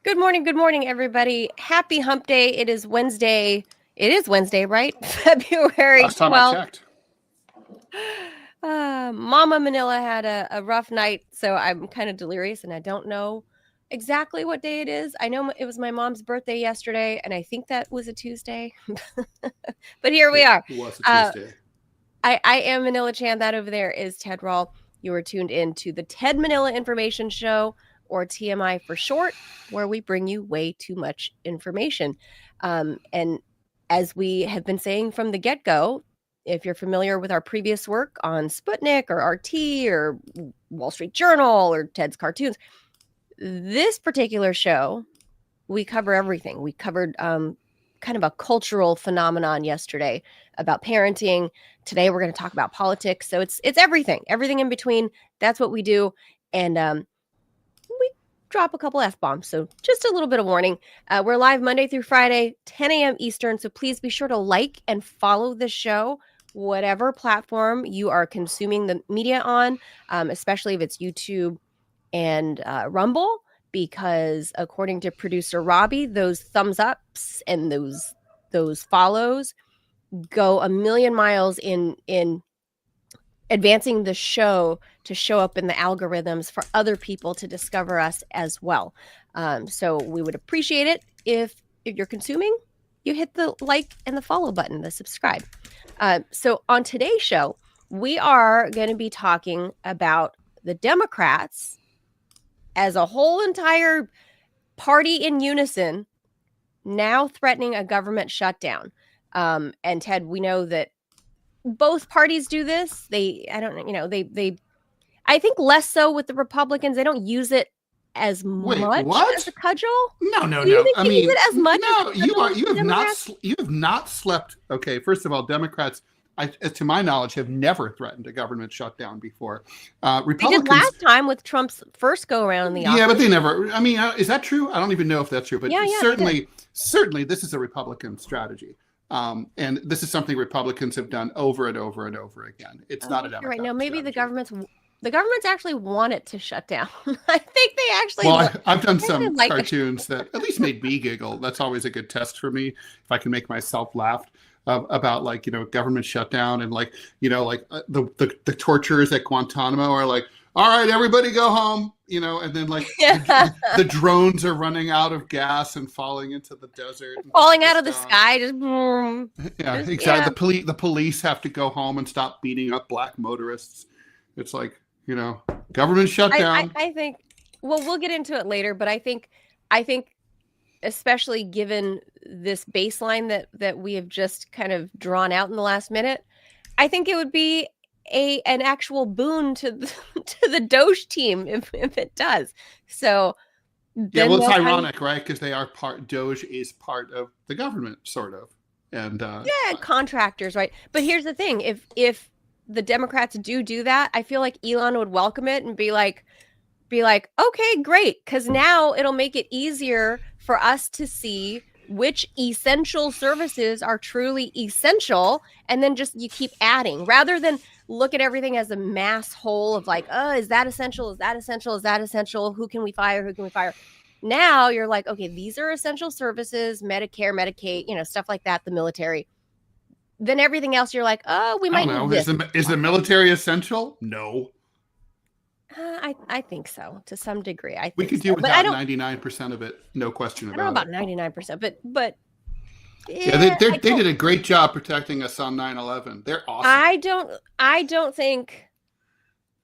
Good morning, everybody. Happy hump day. It is Wednesday. It is Wednesday, right? February 12th. Last time I checked. Mama Manila had a rough night, so I'm kind of delirious, and I don't know exactly what day it is. I know it was my mom's birthday yesterday, and I think that was a Tuesday. But here we are. It was a Tuesday. I am Manila Chan. That over there is Ted Rawl. You are tuned in to the Ted Manila Information Show, or TMI for short, where we bring you way too much information. And as we have been saying from the get-go, if you're familiar with our previous work on Sputnik or RT or Wall Street Journal or Ted's Cartoons, this particular show, we cover everything. We covered kind of a cultural phenomenon yesterday about parenting. Today we're going to talk about politics. So it's everything in between. That's what we do. And we drop a couple F-bombs. So just a little bit of warning. We're live Monday through Friday, 10 a.m. Eastern. So please be sure to like and follow the show, whatever platform you are consuming the media on, especially if it's YouTube and Rumble, because according to producer Robbie, those thumbs ups and those follows go a million miles in advancing the show to show up in the algorithms for other people to discover us as well. So we would appreciate it if you're consuming, you hit the like and the follow button, the subscribe. So on today's show, we are going to be talking about the Democrats as a whole entire party in unison now threatening a government shutdown. And Ted, we know that both parties do this. I think less so with the Republicans. They don't use it as much as a cudgel. No. Do you think they use it as much? No, you have not slept. Okay, first of all, Democrats, to my knowledge, have never threatened a government shutdown before. Republicans, they did last time with Trump's first go around in the office. Yeah, but they never. I mean, is that true? I don't even know if that's true. But certainly, this is a Republican strategy. And this is something Republicans have done over and over and over again. It's not a Democrat right now. Maybe strategy. the governments actually want it to shut down. I think they actually. Well, I've done some cartoons that at least made me giggle. That's always a good test for me if I can make myself laugh about government shutdown and the torturers at Guantanamo are like, all right, everybody go home, and then the drones are running out of gas and falling into the desert. Falling out of the sky. Just, yeah, exactly. Yeah. The police have to go home and stop beating up black motorists. It's like, government shutdown. I think, well, we'll get into it later, but I think especially given this baseline that we have just kind of drawn out in the last minute, I think it would be an actual boon to the DOGE team if it does. So yeah, well, it's ironic, right? Because they are DOGE is part of the government, sort of, and contractors, right? But here's the thing: if the Democrats do that, I feel like Elon would welcome it and be like, okay, great, because now it'll make it easier for us to see which essential services are truly essential, and then just you keep adding rather than look at everything as a mass whole of like, oh, is that essential? Is that essential? Is that essential? Who can we fire? Who can we fire? Now you're like, okay, these are essential services, Medicare, Medicaid, stuff like that, the military. Then everything else, you're like, oh, we might need this. Is the military essential? No. I think so to some degree. I think we could do without 99% of it, no question about it. I don't know about 99%, but yeah, they did a great job protecting us on 9/11. They're awesome. I don't think.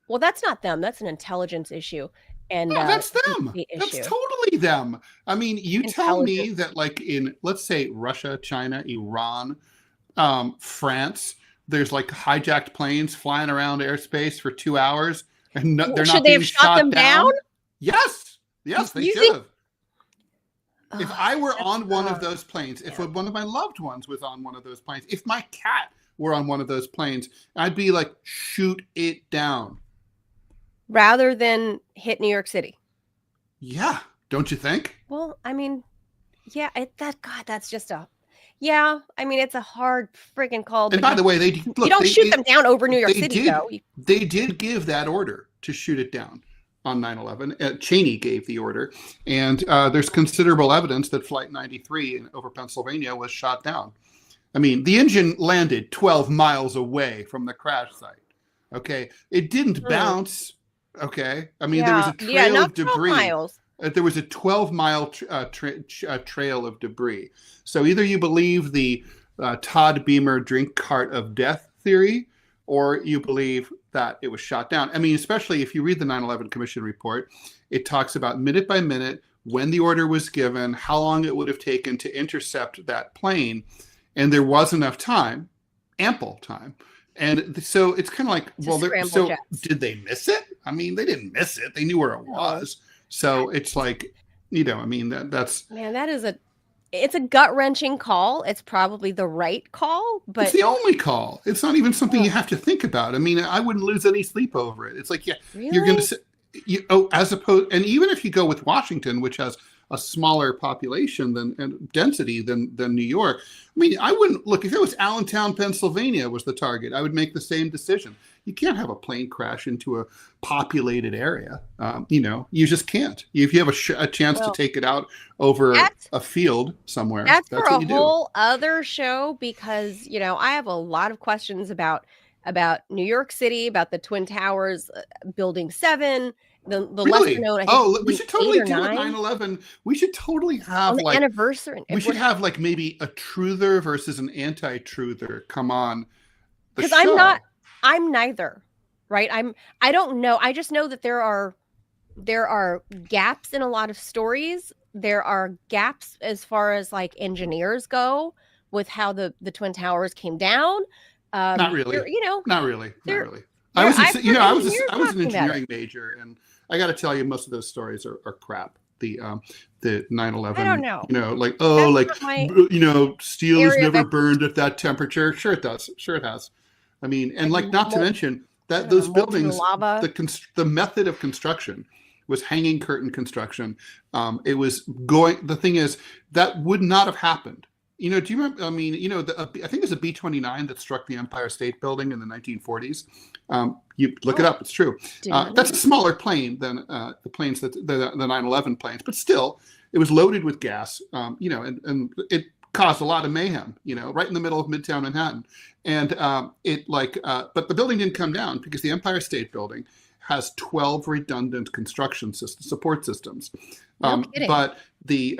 Well, that's not them. That's an intelligence issue, and no, that's them. That's totally them. I mean, you tell me that, like in, let's say, Russia, China, Iran, France, there's like hijacked planes flying around airspace for 2 hours. And they're not being shot them down? Yes, they should have. If I were on one of those planes, if one of my loved ones was on one of those planes, if my cat were on one of those planes, I'd be like, shoot it down. Rather than hit New York City. Yeah, don't you think? Well, I mean, yeah, that's just a... Yeah, I mean, it's a hard freaking call. And by the way, you don't shoot them down over New York City, though. They did give that order to shoot it down. on 9/11. Cheney gave the order, and there's considerable evidence that Flight 93 over Pennsylvania was shot down. I mean, the engine landed 12 miles away from the crash site. Okay, it didn't bounce. Okay, I mean, there was a trail of debris. Miles. There was a 12-mile trail of debris. So either you believe the Todd Beamer drink cart of death theory, or you believe that it was shot down. I mean, especially if you read the 9/11 Commission report, it talks about minute by minute when the order was given, how long it would have taken to intercept that plane, and there was enough time, ample time. And so it's kind of like, well, so did they miss it? I mean, they didn't miss it. They knew where it was. So it's like, you know, I mean, that's... Man, that is it's a gut-wrenching call. It's probably the right call, but... It's the only call. It's not even something you have to think about. I mean, I wouldn't lose any sleep over it. It's like, yeah, really? You're going to... as opposed... And even if you go with Washington, which has a smaller population and density than New York, I mean, I wouldn't... Look, if it was Allentown, Pennsylvania was the target, I would make the same decision. You can't have a plane crash into a populated area. You know, you just can't. If you have a chance to take it out over a field somewhere, that's for a whole other show, because, you know, I have a lot of questions about New York City, about the Twin Towers, Building 7, the lesser known. I think, we should totally do it. 9/11. We should totally have like anniversary. We should have like maybe a truther versus an anti-truther come on the show. Because I'm neither, right? I don't know. I just know that there are gaps in a lot of stories. There are gaps as far as like engineers go with how the Twin Towers came down. Not really. Not really. I was an engineering major, and I got to tell you, most of those stories are crap. The 9/11. I don't know. You know, like steel is never burned at that temperature. Sure it does. Sure it has. I mean, and like, not to mention that those buildings, the method of construction was hanging curtain construction. It was going, the thing is, that would not have happened. You know, do you remember, I mean, you know, I think it was a B-29 that struck the Empire State Building in the 1940s. You look it up, it's true. That's a smaller plane than the planes that the 9/11 planes, but still, it was loaded with gas, you know, and it caused a lot of mayhem, you know, right in the middle of Midtown Manhattan. And but the building didn't come down because the Empire State Building has 12 redundant construction support systems. But the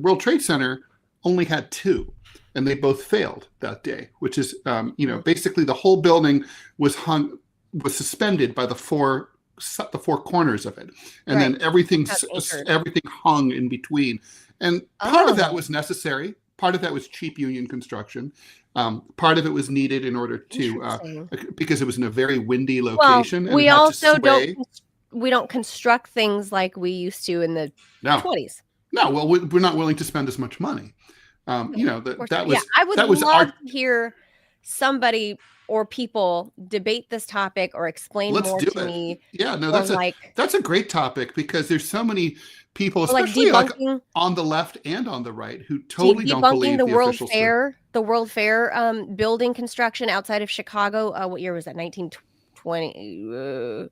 World Trade Center only had 2, and they both failed that day, which is, you know, basically the whole building was suspended by the four corners of it. And then everything hung in between. And part of that was necessary. Part of that was cheap union construction. Part of it was needed in order to, because it was in a very windy location. Well, we also don't construct things like we used to in the 20s. No, well, we're not willing to spend as much money. You know, that was. Yeah, I would love to hear somebody or people debate this topic or explain more to me. Yeah, no, that's a great topic, because there's so many people, especially like on the left and on the right, who totally don't believe the World Fair. The World Fair building construction outside of Chicago. What year was that? 1920.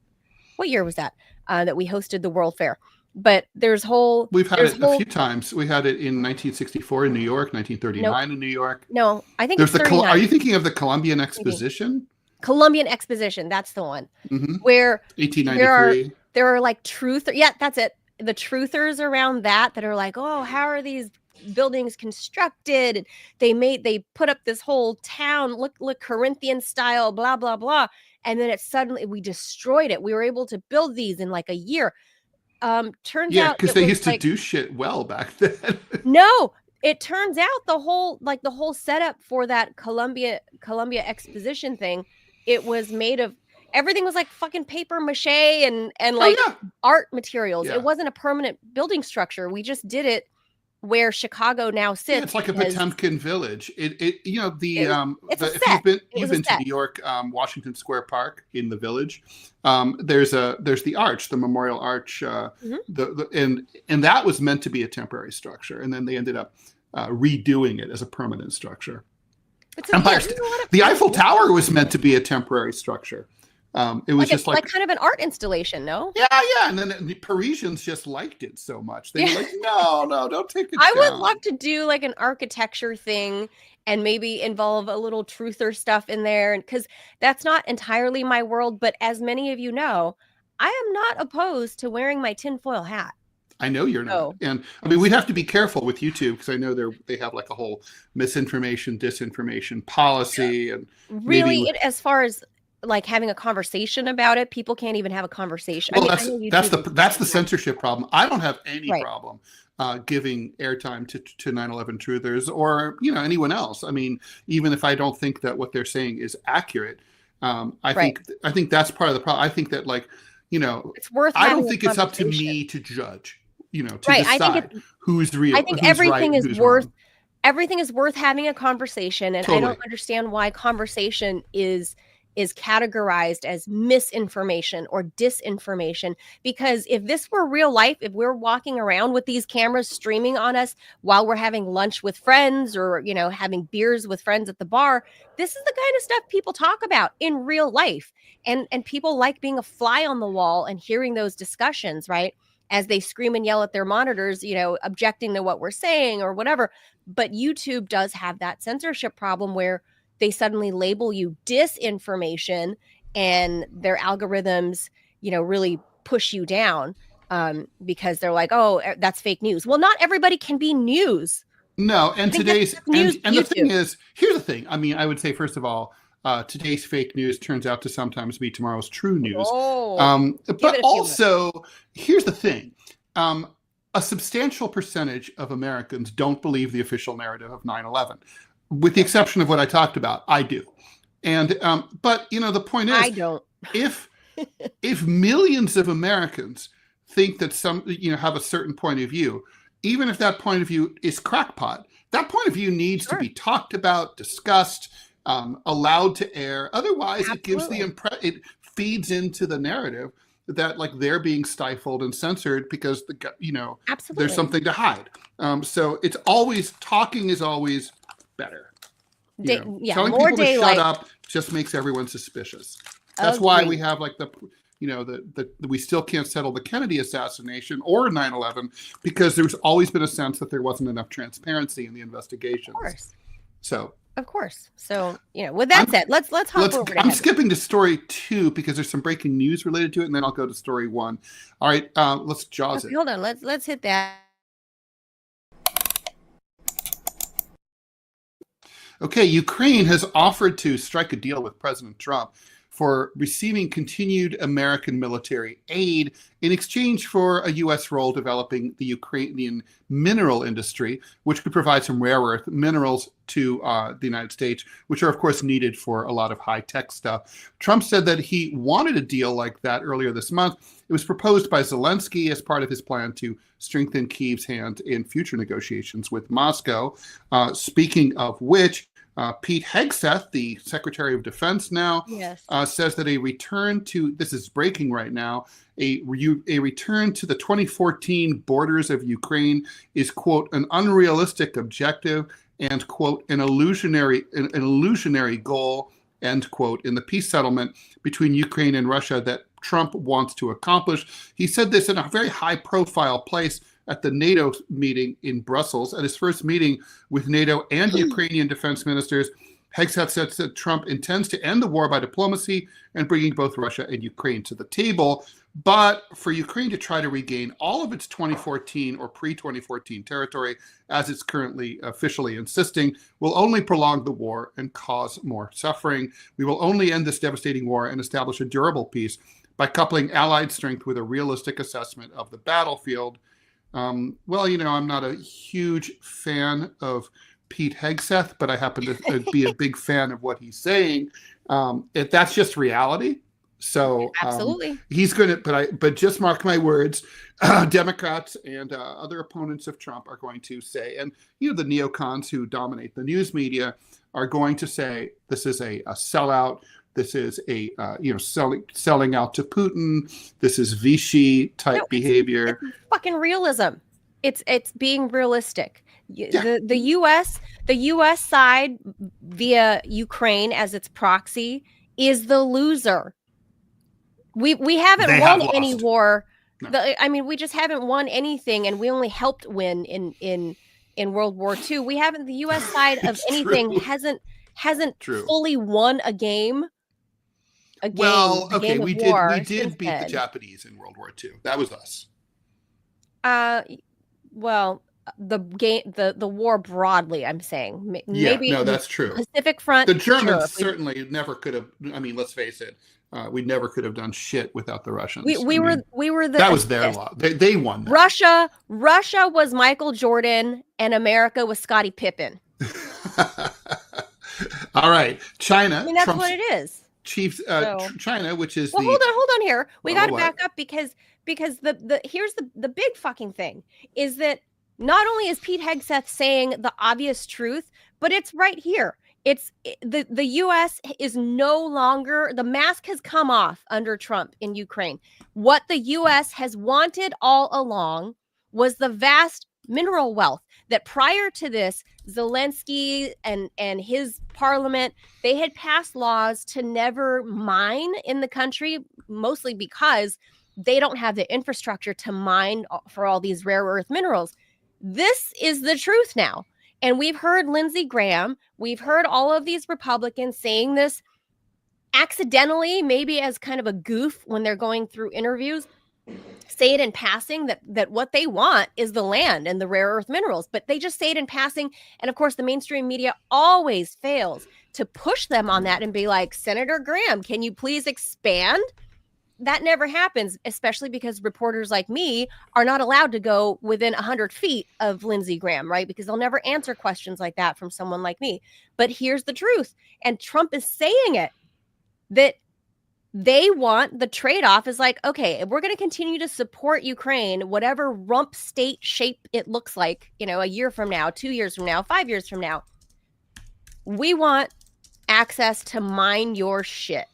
What year was that? That we hosted the World Fair. But we've had it a few times. We had it in 1964 in New York, 1939 in New York. No, I think it's are you thinking of the Columbian Exposition? Columbian Exposition, that's the one. Mm-hmm. Where 1893. There are like that's it. The truthers around that are like, oh, how are these buildings constructed? They put up this whole town, look Corinthian style, blah blah blah, and then we destroyed it. We were able to build these in like a year. Turns out because they used to do shit well back then. No, it turns out the whole setup for that Columbia Exposition thing, it was made of, everything was like fucking paper mache and art materials. It wasn't a permanent building structure. We just did it where Chicago now sits. It's like a Potemkin village. If you've been to New York, Washington Square Park in the Village, there's the arch, the Memorial Arch, and that was meant to be a temporary structure, and then they ended up redoing it as a permanent structure. The Eiffel Tower was meant to be a temporary structure. It was just like kind of an art installation, no? Yeah. And then the Parisians just liked it so much. They were like, no, don't take it I down. would love to do like an architecture thing and maybe involve a little truther stuff in there, because that's not entirely my world. But as many of you know, I am not opposed to wearing my tinfoil hat. I know you're not. And I mean, we'd have to be careful with YouTube, because I know they have like a whole misinformation, disinformation policy. And really, as far as like having a conversation about it, people can't even have a conversation. Well, that's the censorship problem. I don't have any problem giving airtime to 9/11 truthers or anyone else. I mean, even if I don't think that what they're saying is accurate, I think that's part of the problem. I think that it's worth. I don't think it's up to me to judge. To decide who's real. I think everything is worth. Everything is worth having a conversation, and totally. I don't understand why conversation is categorized as misinformation or disinformation, because if this were real life, if we're walking around with these cameras streaming on us while we're having lunch with friends or having beers with friends at the bar, this is the kind of stuff people talk about in real life, and people like being a fly on the wall and hearing those discussions, right, as they scream and yell at their monitors, objecting to what we're saying or whatever. But YouTube does have that censorship problem where they suddenly label you disinformation, and their algorithms, really push you down because they're like, oh, that's fake news. Well, not everybody can be news. No, and today's and the thing is, here's the thing. I mean, I would say, first of all, today's fake news turns out to sometimes be tomorrow's true news. But also, here's the thing. A substantial percentage of Americans don't believe the official narrative of 9/11. With the exception of what I talked about, I do. And but the point is, I don't. If millions of Americans think that some have a certain point of view, even if that point of view is crackpot, that point of view needs to be talked about, discussed, allowed to air. Otherwise, it gives it feeds into the narrative that they're being stifled and censored because there's something to hide. So it's always talking is always better. Telling people to shut up just makes everyone suspicious. That's why we have we still can't settle the Kennedy assassination or 9/11, because there's always been a sense that there wasn't enough transparency in the investigations. Of course. So, with that said, let's hop over to I'm skipping to story 2 because there's some breaking news related to it, and then I'll go to story 1. All right, let's jaws it. Hold on, let's hit that. Okay, Ukraine has offered to strike a deal with President Trump for receiving continued American military aid in exchange for a U.S. role developing the Ukrainian mineral industry, which could provide some rare earth minerals to the United States, which are, of course, needed for a lot of high-tech stuff. Trump said that he wanted a deal like that earlier this month. It was proposed by Zelensky as part of his plan to strengthen Kyiv's hand in future negotiations with Moscow. Speaking of which, Pete Hegseth, the Secretary of Defense now, says that a return to, this is breaking right now, a return to the 2014 borders of Ukraine is, quote, an unrealistic objective and, quote, an illusionary goal, end quote, in the peace settlement between Ukraine and Russia that Trump wants to accomplish. He said this in a very high-profile place at the NATO meeting in Brussels. At his first meeting with NATO and Ukrainian defense ministers, Hegseth said that Trump intends to end the war by diplomacy and bringing both Russia and Ukraine to the table. But for Ukraine to try to regain all of its 2014 or pre-2014 territory, as it's currently officially insisting, will only prolong the war and cause more suffering. We will only end this devastating war and establish a durable peace by coupling allied strength with a realistic assessment of the battlefield. Well, I'm not a huge fan of Pete Hegseth, but I happen to be a big fan of what he's saying. That's just reality. So absolutely, he's going to. But just mark my words, Democrats and other opponents of Trump are going to say, and the neocons who dominate the news media are going to say this is a sellout. This is a selling out to Putin. This is Vichy type behavior. It's fucking realism. It's being realistic. Yeah. The U.S. side via Ukraine as its proxy is the loser. We haven't won any war. No. I mean, we just haven't won anything, and we only helped win in World War II. We haven't. The U.S. side of anything hasn't fully won a game. Well, okay, we did beat the Japanese in World War II. That was us. Well, the war broadly, I'm saying. Maybe no, that's true. Pacific Front. The Germans certainly never could have. I mean, let's face it. We never could have done shit without the Russians. We were the. That was their law. They won that. Russia was Michael Jordan, and America was Scottie Pippen. All right, China. I mean, that's what it is. China, which is hold on here. We got to back up because here's the big fucking thing is that not only is Pete Hegseth saying the obvious truth, but it's right here. It's the U.S. is no longer, the mask has come off under Trump in Ukraine. What the U.S. has wanted all along was the vast mineral wealth that prior to this, Zelensky and his parliament, they had passed laws to never mine in the country, mostly because they don't have the infrastructure to mine for all these rare earth minerals. This is the truth now. And we've heard Lindsey Graham, we've heard all of these Republicans saying this accidentally, maybe as kind of a goof when they're going through interviews, say it in passing that what they want is the land and the rare earth minerals, but they just say it in passing. And of course, the mainstream media always fails to push them on that and be like, Senator Graham, can you please expand? That never happens, especially because reporters like me are not allowed to go within 100 feet of Lindsey Graham, right? Because they'll never answer questions like that from someone like me. But here's the truth. And Trump is saying it, that they want the trade-off is like, okay, we're going to continue to support Ukraine, whatever rump state shape it looks like, a year from now, 2 years from now, 5 years from now. We want access to mine your shit.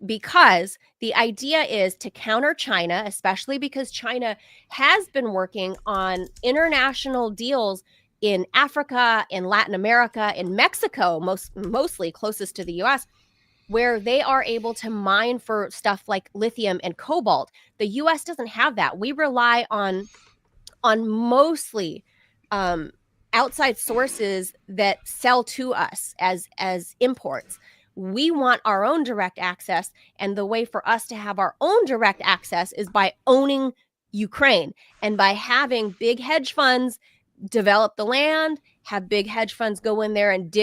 Because the idea is to counter China, especially because China has been working on international deals in Africa, in Latin America, in Mexico, mostly closest to the U.S., where they are able to mine for stuff like lithium and cobalt. The U.S. doesn't have that. We rely on mostly outside sources that sell to us as imports. We want our own direct access, and the way for us to have our own direct access is by owning Ukraine and by having big hedge funds develop the land, have big hedge funds go in there and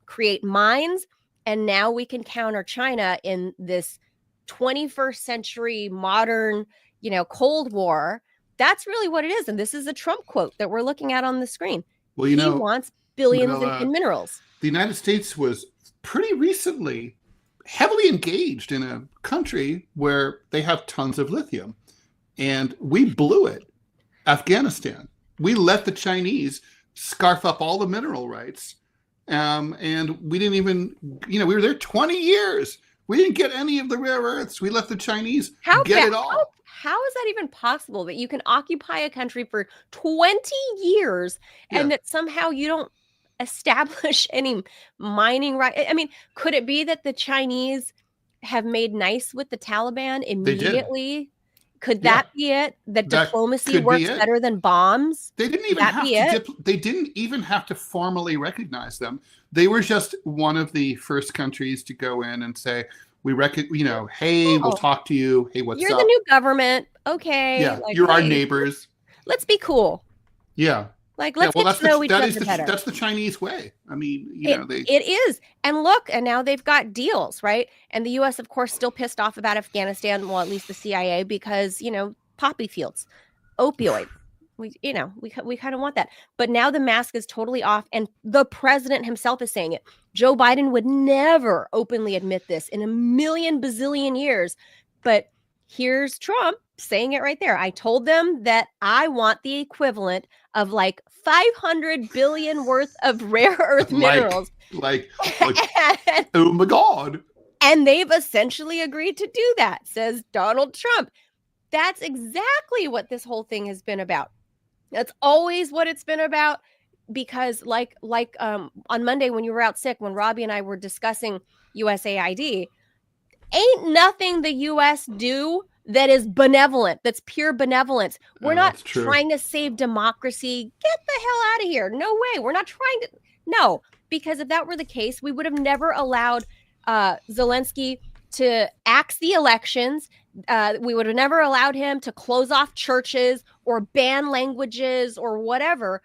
create mines, and now we can counter China in this 21st century modern, Cold War. That's really what it is, and this is a Trump quote that we're looking at on the screen. Well, he wants billions in minerals. The United States was pretty recently heavily engaged in a country where they have tons of lithium, and we blew it. Afghanistan. We let the Chinese scarf up all the mineral rights, and we didn't even, we were there 20 years. We didn't get any of the rare earths. We let the Chinese get it all. How is that even possible that you can occupy a country for 20 years and that somehow you don't establish any mining right? I mean, could it be that the Chinese have made nice with the Taliban immediately? Could that be it? That diplomacy works better than bombs? They didn't even have to formally recognize them. They were just one of the first countries to go in and say, we hey, we'll talk to you. Hey, what's up? You're the new government. Okay. Yeah, you're our neighbors. Let's be cool. Yeah. Let's get to know each other better. That's the Chinese way. I mean, it is. And look, and now they've got deals, right? And the U.S., of course, still pissed off about Afghanistan, well, at least the CIA, because, poppy fields, opioid. We kind of want that. But now the mask is totally off, and the president himself is saying it. Joe Biden would never openly admit this in a million bazillion years. But here's Trump saying it right there. I told them that I want the equivalent of like 500 billion worth of rare earth minerals. Oh my God. And they've essentially agreed to do that, says Donald Trump. That's exactly what this whole thing has been about. That's always what it's been about, because like on Monday when you were out sick, when Robbie and I were discussing USAID, ain't nothing the U.S. do that is benevolent, that's pure benevolence. We're not trying to save democracy. Get the hell out of here. No way. We're not trying to. No, because if that were the case, we would have never allowed Zelensky to axe the elections. We would have never allowed him to close off churches or ban languages or whatever.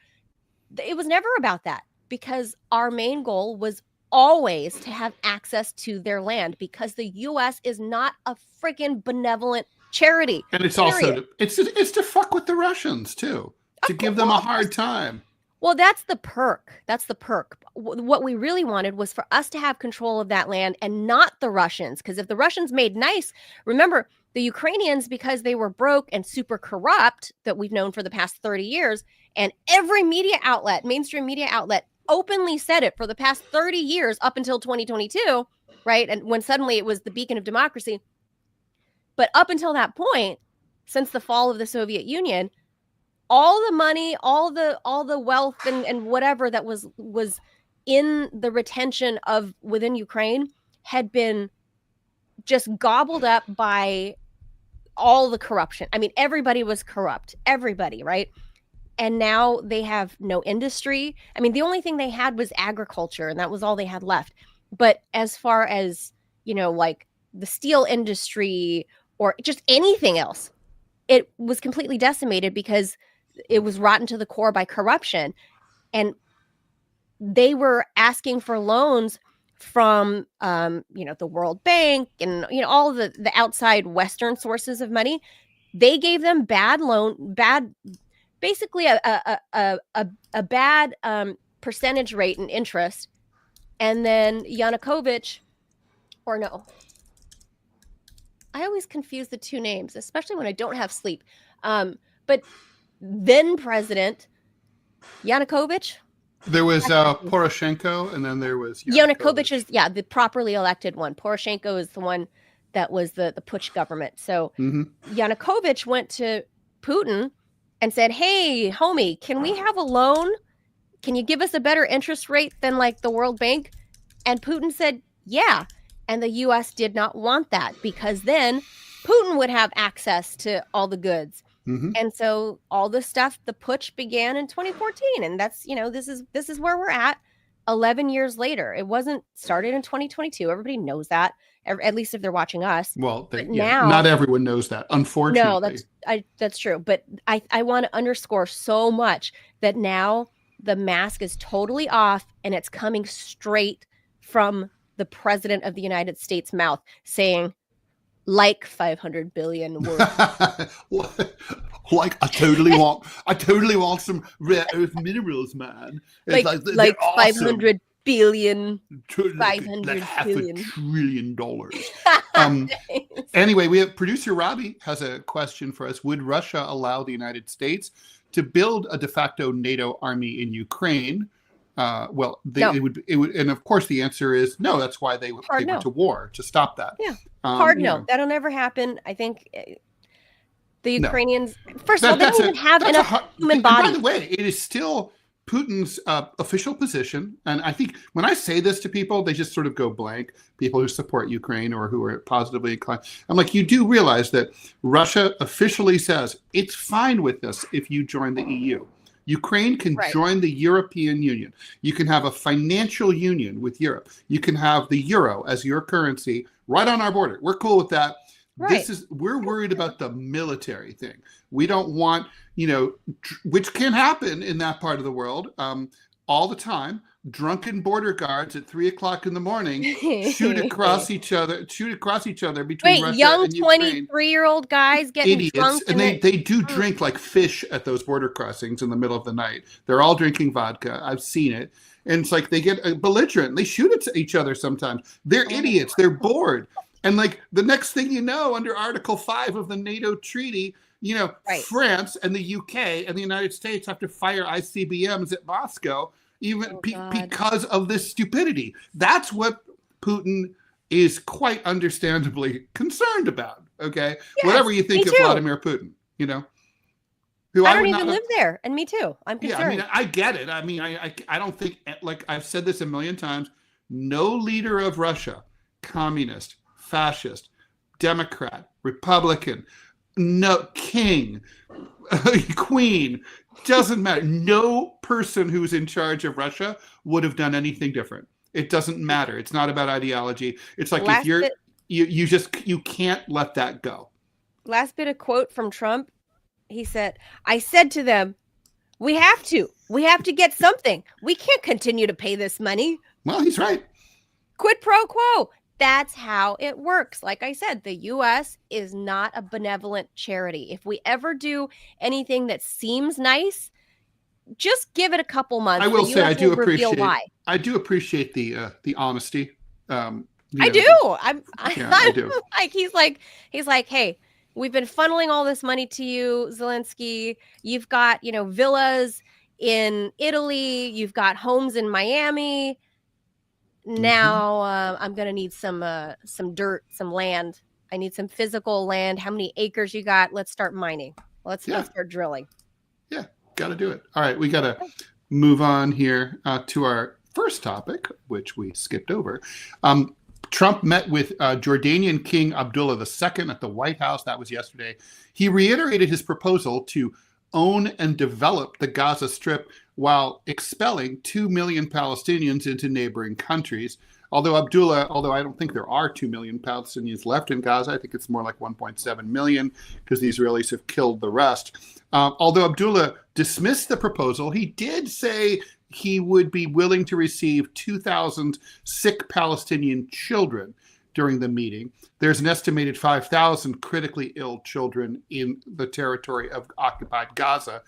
It was never about that, because our main goal was always to have access to their land, because the U.S. is not a freaking benevolent charity. And it's also it's to fuck with the Russians too, to give them a hard time. Well, that's the perk. That's the perk. What we really wanted was for us to have control of that land and not the Russians. Because if the Russians made nice, remember the Ukrainians, because they were broke and super corrupt that we've known for the past 30 years, and every media outlet, mainstream media outlet, openly said it for the past 30 years up until 2022, right? And when suddenly it was the beacon of democracy. But up until that point, since the fall of the Soviet Union, all the money, all the wealth and whatever that was in the retention of within Ukraine had been just gobbled up by all the corruption. I mean, everybody was corrupt, everybody, right? And now they have no industry. I mean, the only thing they had was agriculture, and that was all they had left. But as far as, like the steel industry or just anything else, it was completely decimated because it was rotten to the core by corruption. And they were asking for loans from, the World Bank and, all of the outside Western sources of money. They gave them basically a bad percentage rate and interest. And then Yanukovych, or no, I always confuse the two names, especially when I don't have sleep. But then President Yanukovych. There was Poroshenko, and then there was Yanukovych is the properly elected one. Poroshenko is the one that was the putsch government. So Yanukovych went to Putin and said, "Hey, homie, can we have a loan? Can you give us a better interest rate than like the World Bank?" And Putin said, "Yeah." And the U.S. did not want that, because then Putin would have access to all the goods. And so all this stuff, the putsch began in 2014. And that's, this is where we're at 11 years later. It wasn't started in 2022. Everybody knows that, at least if they're watching us. Well, now, not everyone knows that, unfortunately. No, that's true. But I want to underscore so much that now the mask is totally off, and it's coming straight from the president of the United States' mouth, saying, like 500 billion worth. Like I totally want some rare earth minerals, man. It's like awesome. 500 billion, like $500 billion. Anyway, we have producer Robbie has a question for us. Would Russia allow the United States to build a de facto NATO army in Ukraine? No. it would, and of course the answer is no. That's why they went to war, to stop that. Yeah, no. That'll never happen. I think the Ukrainians, first of all, they don't even have enough human body. By the way, it is still Putin's official position, and I think when I say this to people, they just sort of go blank. People who support Ukraine or who are positively inclined, I'm like, you do realize that Russia officially says it's fine with us if you join the EU. Ukraine can join the European Union. You can have a financial union with Europe. You can have the euro as your currency right on our border. We're cool with that. Right. We're worried about the military thing. We don't want, which can happen in that part of the world all the time. Drunken border guards at 3:00 in the morning shoot across each other between Russia young and Ukraine. 23-year-old guys getting idiots, drunk, and they do drink like fish at those border crossings in the middle of the night. They're all drinking vodka. I've seen it, and it's like they get belligerent. They shoot at each other sometimes. They're idiots. They're bored, and like the next thing you know, under Article 5 of the NATO treaty, France and the UK and the United States have to fire ICBMs at Moscow. Because of this stupidity. That's what Putin is quite understandably concerned about. Okay, yes, whatever you think of Vladimir Putin, who I don't even live there, and me too. I'm concerned. Yeah, I mean, I get it. I mean, I don't think, like I've said this a million times, no leader of Russia, communist, fascist, Democrat, Republican, no king, queen, doesn't matter. No person who's in charge of Russia would have done anything different. It doesn't matter. It's not about ideology. It's like if you're you can't let that go. Last bit of quote from Trump. He said, I said to them, we have to get something. We can't continue to pay this money. Well, he's right. Quid pro quo. That's how it works. Like I said, the U.S. is not a benevolent charity. If we ever do anything that seems nice, just give it a couple months. I will say I do appreciate the honesty. I do. I do. Like he's like, hey, we've been funneling all this money to you, Zelensky. You've got, villas in Italy. You've got homes in Miami. Now I'm going to need some dirt, some land. I need some physical land. How many acres you got? Let's start mining. Let's start drilling. Yeah, got to do it. All right, we got to move on here to our first topic, which we skipped over. Trump met with Jordanian King Abdullah II at the White House. That was yesterday. He reiterated his proposal to own and develop the Gaza Strip while expelling 2 million Palestinians into neighboring countries. Although I don't think there are 2 million Palestinians left in Gaza. I think it's more like 1.7 million because the Israelis have killed the rest. Although Abdullah dismissed the proposal, he did say he would be willing to receive 2,000 sick Palestinian children during the meeting. There's an estimated 5,000 critically ill children in the territory of occupied Gaza.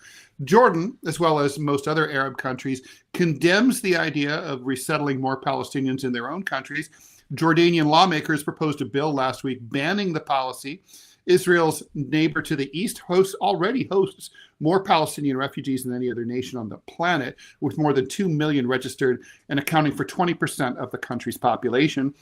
Jordan, as well as most other Arab countries, condemns the idea of resettling more Palestinians in their own countries. Jordanian lawmakers proposed a bill last week banning the policy. Israel's neighbor to the east already hosts more Palestinian refugees than any other nation on the planet, with more than 2 million registered and accounting for 20% of the country's population.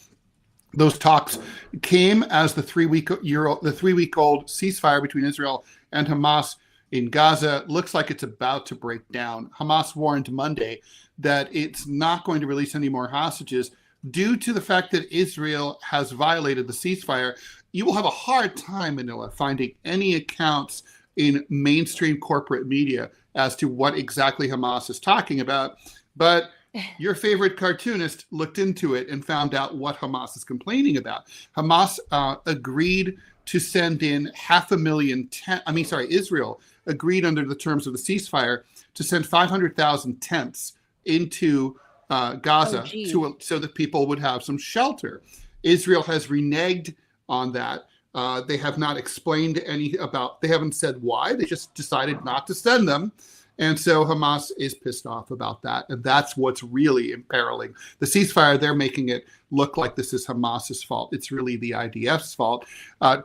Those talks came as the three-week-old ceasefire between Israel and Hamas in Gaza looks like it's about to break down. Hamas warned Monday that it's not going to release any more hostages due to the fact that Israel has violated the ceasefire. You will have a hard time, Manila, finding any accounts in mainstream corporate media as to what exactly Hamas is talking about. But your favorite cartoonist looked into it and found out what Hamas is complaining about. Hamas agreed to send in Israel agreed under the terms of the ceasefire to send 500,000 tents into Gaza so that people would have some shelter. Israel has reneged on that. They have not explained they haven't said why. They just decided not to send them. And so Hamas is pissed off about that. And that's what's really imperiling the ceasefire. They're making it look like this is Hamas's fault. It's really the IDF's fault.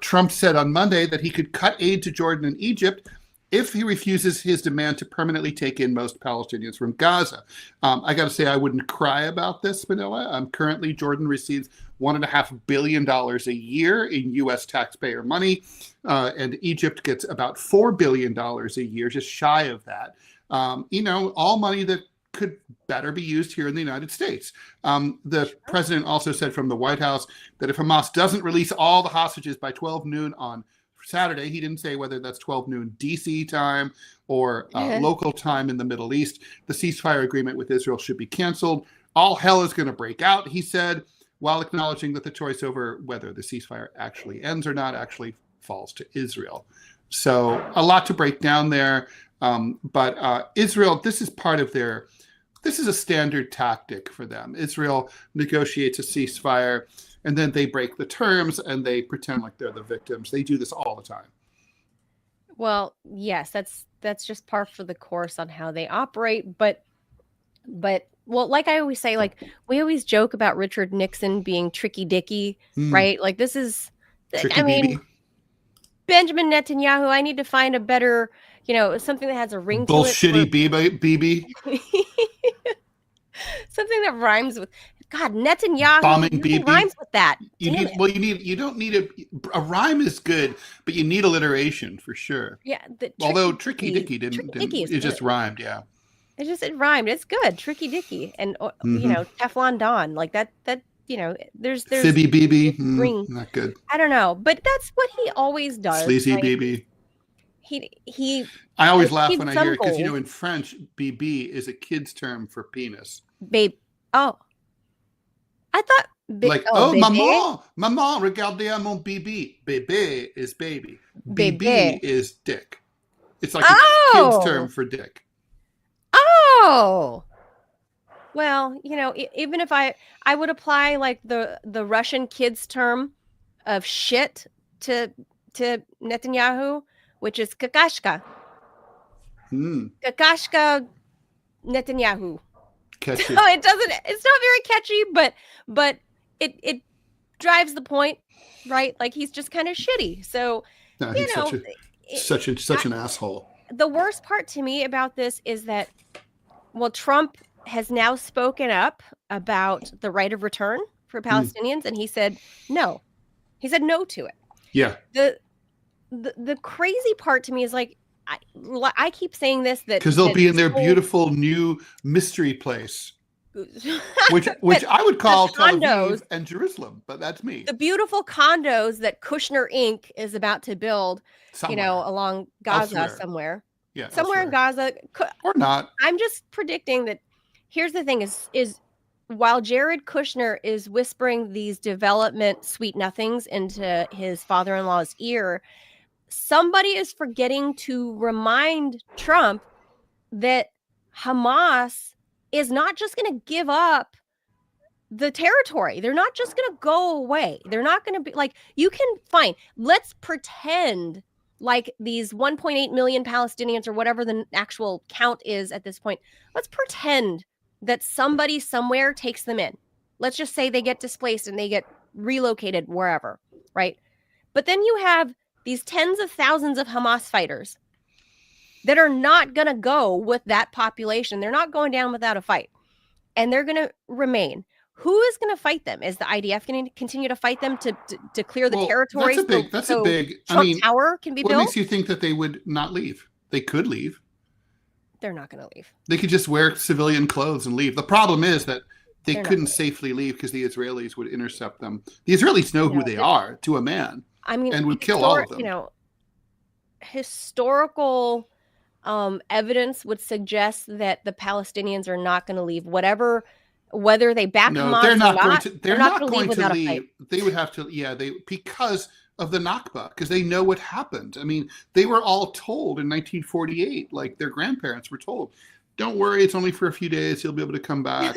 Trump said on Monday that he could cut aid to Jordan and Egypt if he refuses his demand to permanently take in most Palestinians from Gaza. I got to say, I wouldn't cry about this, Manila. Currently, Jordan receives $1.5 billion a year in U.S. taxpayer money, and Egypt gets about $4 billion a year, just shy of that. All money that could better be used here in the United States. The president also said from the White House that if Hamas doesn't release all the hostages by 12 noon on Saturday, he didn't say whether that's 12 noon DC time or local time in the Middle East, the ceasefire agreement with Israel should be canceled. All hell is going to break out, he said, while acknowledging that the choice over whether the ceasefire actually ends or not actually falls to Israel. So a lot to break down there. But Israel, this is a standard tactic for them. Israel negotiates a ceasefire, and then they break the terms and they pretend like they're the victims. They do this all the time. Well, yes, that's just par for the course on how they operate. But well, like I always say, like we always joke about Richard Nixon being tricky Dicky, right? Like this is, Benjamin Netanyahu, I need to find a better, something that has a ring to it. Bullshitty BB. Something that rhymes with Netanyahu. Bombing BB rhymes with that. You don't need a rhyme is good, but you need alliteration for sure. Yeah. Although Tricky Dicky it just rhymed. Yeah. It rhymed. It's good. Tricky Dicky and Teflon Don, like that there's Fibby BB, bring, not good. I don't know, but that's what he always does. Sleazy BB. He I always laugh when I hear it because in French, BB is a kid's term for penis. Babe. Oh, I thought maman, regardez mon BB. Bébé is baby. BB is dick. It's like a kid's term for dick. Oh. Well, even if I would apply like the Russian kids term of shit to Netanyahu, which is kakashka. Kakashka Netanyahu. Catchy. So it's not very catchy, but it drives the point, right? Like he's just kind of shitty. So he's such an asshole. The worst part to me about this is that, well, Trump has now spoken up about the right of return for Palestinians, and he said no. He said no to it. Yeah. The crazy part to me is like, I keep saying this, that because they'll be in their beautiful new mystery place, which I would call Tel Aviv and Jerusalem, but that's me. The beautiful condos that Kushner Inc. is about to build, along Gaza somewhere. Yeah, somewhere in Gaza, or not. I'm just predicting that. Here's the thing: is while Jared Kushner is whispering these development sweet nothings into his father-in-law's ear, somebody is forgetting to remind Trump that Hamas is not just going to give up the territory. They're not just going to go away. They're not going to be like, let's pretend like these 1.8 million Palestinians, or whatever the actual count is at this point. Let's pretend that somebody somewhere takes them in. Let's just say they get displaced and they get relocated wherever, right? But then you have these tens of thousands of Hamas fighters that are not going to go with that population. They're not going down without a fight. And they're going to remain. Who is going to fight them? Is the IDF going to continue to fight them to clear the territory? That's a big. Trump Tower can be built. What makes you think that they would not leave? They could leave. They're not going to leave. They could just wear civilian clothes and leave. The problem is that they couldn't safely leave because the Israelis would intercept them. The Israelis know who they are to a man. I mean, and would kill all of them. Historical evidence would suggest that the Palestinians are not going to leave. Whether they back Hamas they're not or not, they're not going to leave. They would have to, because of the Nakba, because they know what happened. I mean, they were all told in 1948, like their grandparents were told, don't worry, it's only for a few days, you'll be able to come back.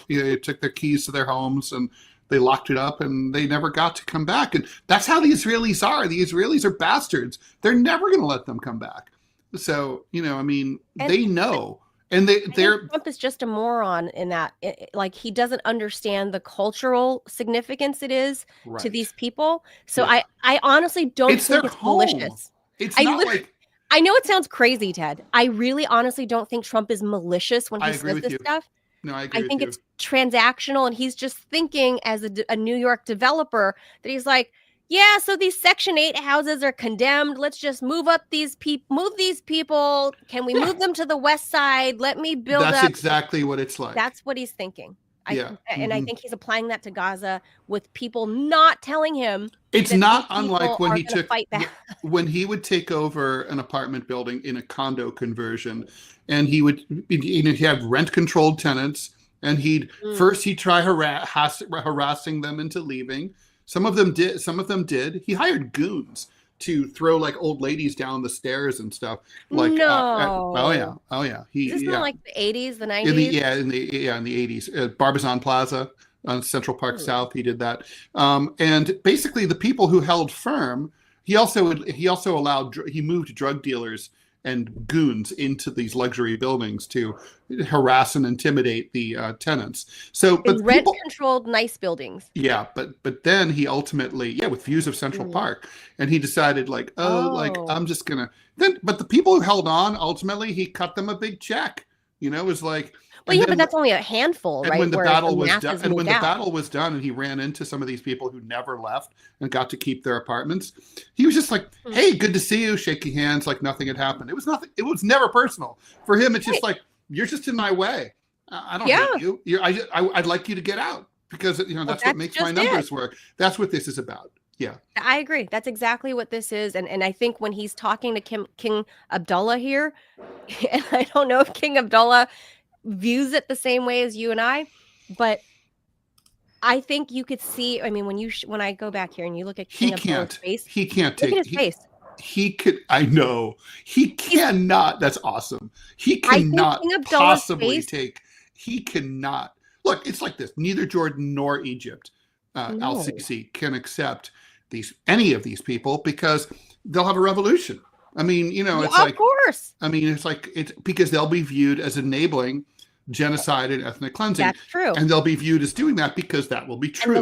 They took their keys to their homes and they locked it up and they never got to come back. And that's how the Israelis are. The Israelis are bastards. They're never going to let them come back. So, they know. And Trump is just a moron in that, like, he doesn't understand the cultural significance it is to these people. So I honestly don't think it's malicious. It's not like, I know it sounds crazy, Ted. I really honestly don't think Trump is malicious when he says this stuff. No, I agree. I think it's transactional, and he's just thinking as a New York developer that he's like, yeah, so these Section 8 houses are condemned. Let's just move these people. Can we move them to the west side? Let me build up. That's exactly what it's like. That's what he's thinking. And I think he's applying that to Gaza with people not telling him. It's not unlike when he would take over an apartment building in a condo conversion, and he'd have rent-controlled tenants, and he'd try harassing them into leaving. Some of them did. He hired goons to throw like old ladies down the stairs and stuff. Like, no. Oh yeah. Is this like the 80s, the 90s? In the 80s. Barbizon Plaza on Central Park South. He did that. And basically, the people who held firm. He also moved drug dealers and goons into these luxury buildings to harass and intimidate the tenants. So, but rent-controlled nice buildings. Yeah, but then he ultimately, with views of Central Park, and he decided I'm just gonna. But the people who held on, ultimately, he cut them a big check. It was like. Well, but that's only a handful, right? And when the battle was done, and he ran into some of these people who never left and got to keep their apartments, he was just like, "Hey, good to see you," shaking hands like nothing had happened. It was nothing. It was never personal for him. It's just like, you're just in my way. I don't hate you. I'd like you to get out. because that's what makes my just numbers work. That's what this is about. Yeah, I agree. That's exactly what this is. And I think when he's talking to King Abdullah here, and I don't know if King Abdullah views it the same way as you and I, but I think you could see, I mean, when I go back here and you look at King Abdullah's face, he can't take look at his face. He could, I know, he cannot. That's awesome. He cannot possibly take, he cannot. Look, it's like this. Neither Jordan nor Egypt, al-Sisi, can accept any of these people because they'll have a revolution. I mean, it's like, of course. I mean, it's because they'll be viewed as enabling genocide and ethnic cleansing. That's true. And they'll be viewed as doing that because that will be true.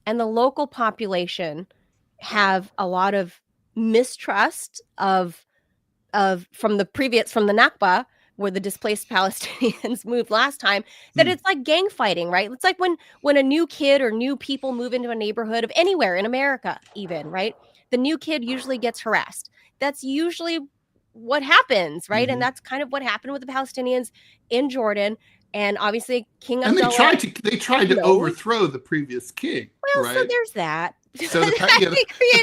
And the local population have a lot of mistrust from the Nakba, where the displaced Palestinians moved last time, that it's like gang fighting, right? It's like when a new kid or new people move into a neighborhood of anywhere in America, even, right? The new kid usually gets harassed. That's usually what happens, right? And that's kind of what happened with the Palestinians in Jordan. And obviously King Abdullah. And they tried to overthrow the previous king. Well, right? So there's that. So the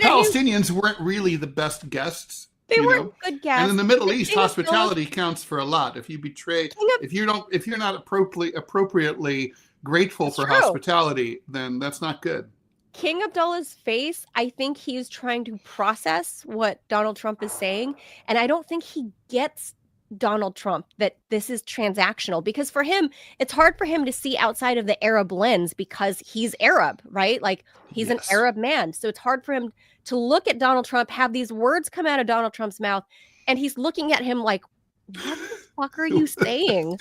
Palestinians weren't really the best guests. They weren't good guests. And in the Middle East, hospitality counts for a lot. If you betray, if you're not appropriately grateful for hospitality, then that's not good. King Abdullah's face, I think he's trying to process what Donald Trump is saying. And I don't think he gets Donald Trump that this is transactional, because for him, it's hard for him to see outside of the Arab lens because he's Arab, right? Like he's an Arab man. So it's hard for him to look at Donald Trump, have these words come out of Donald Trump's mouth, and he's looking at him like, what the fuck are you saying?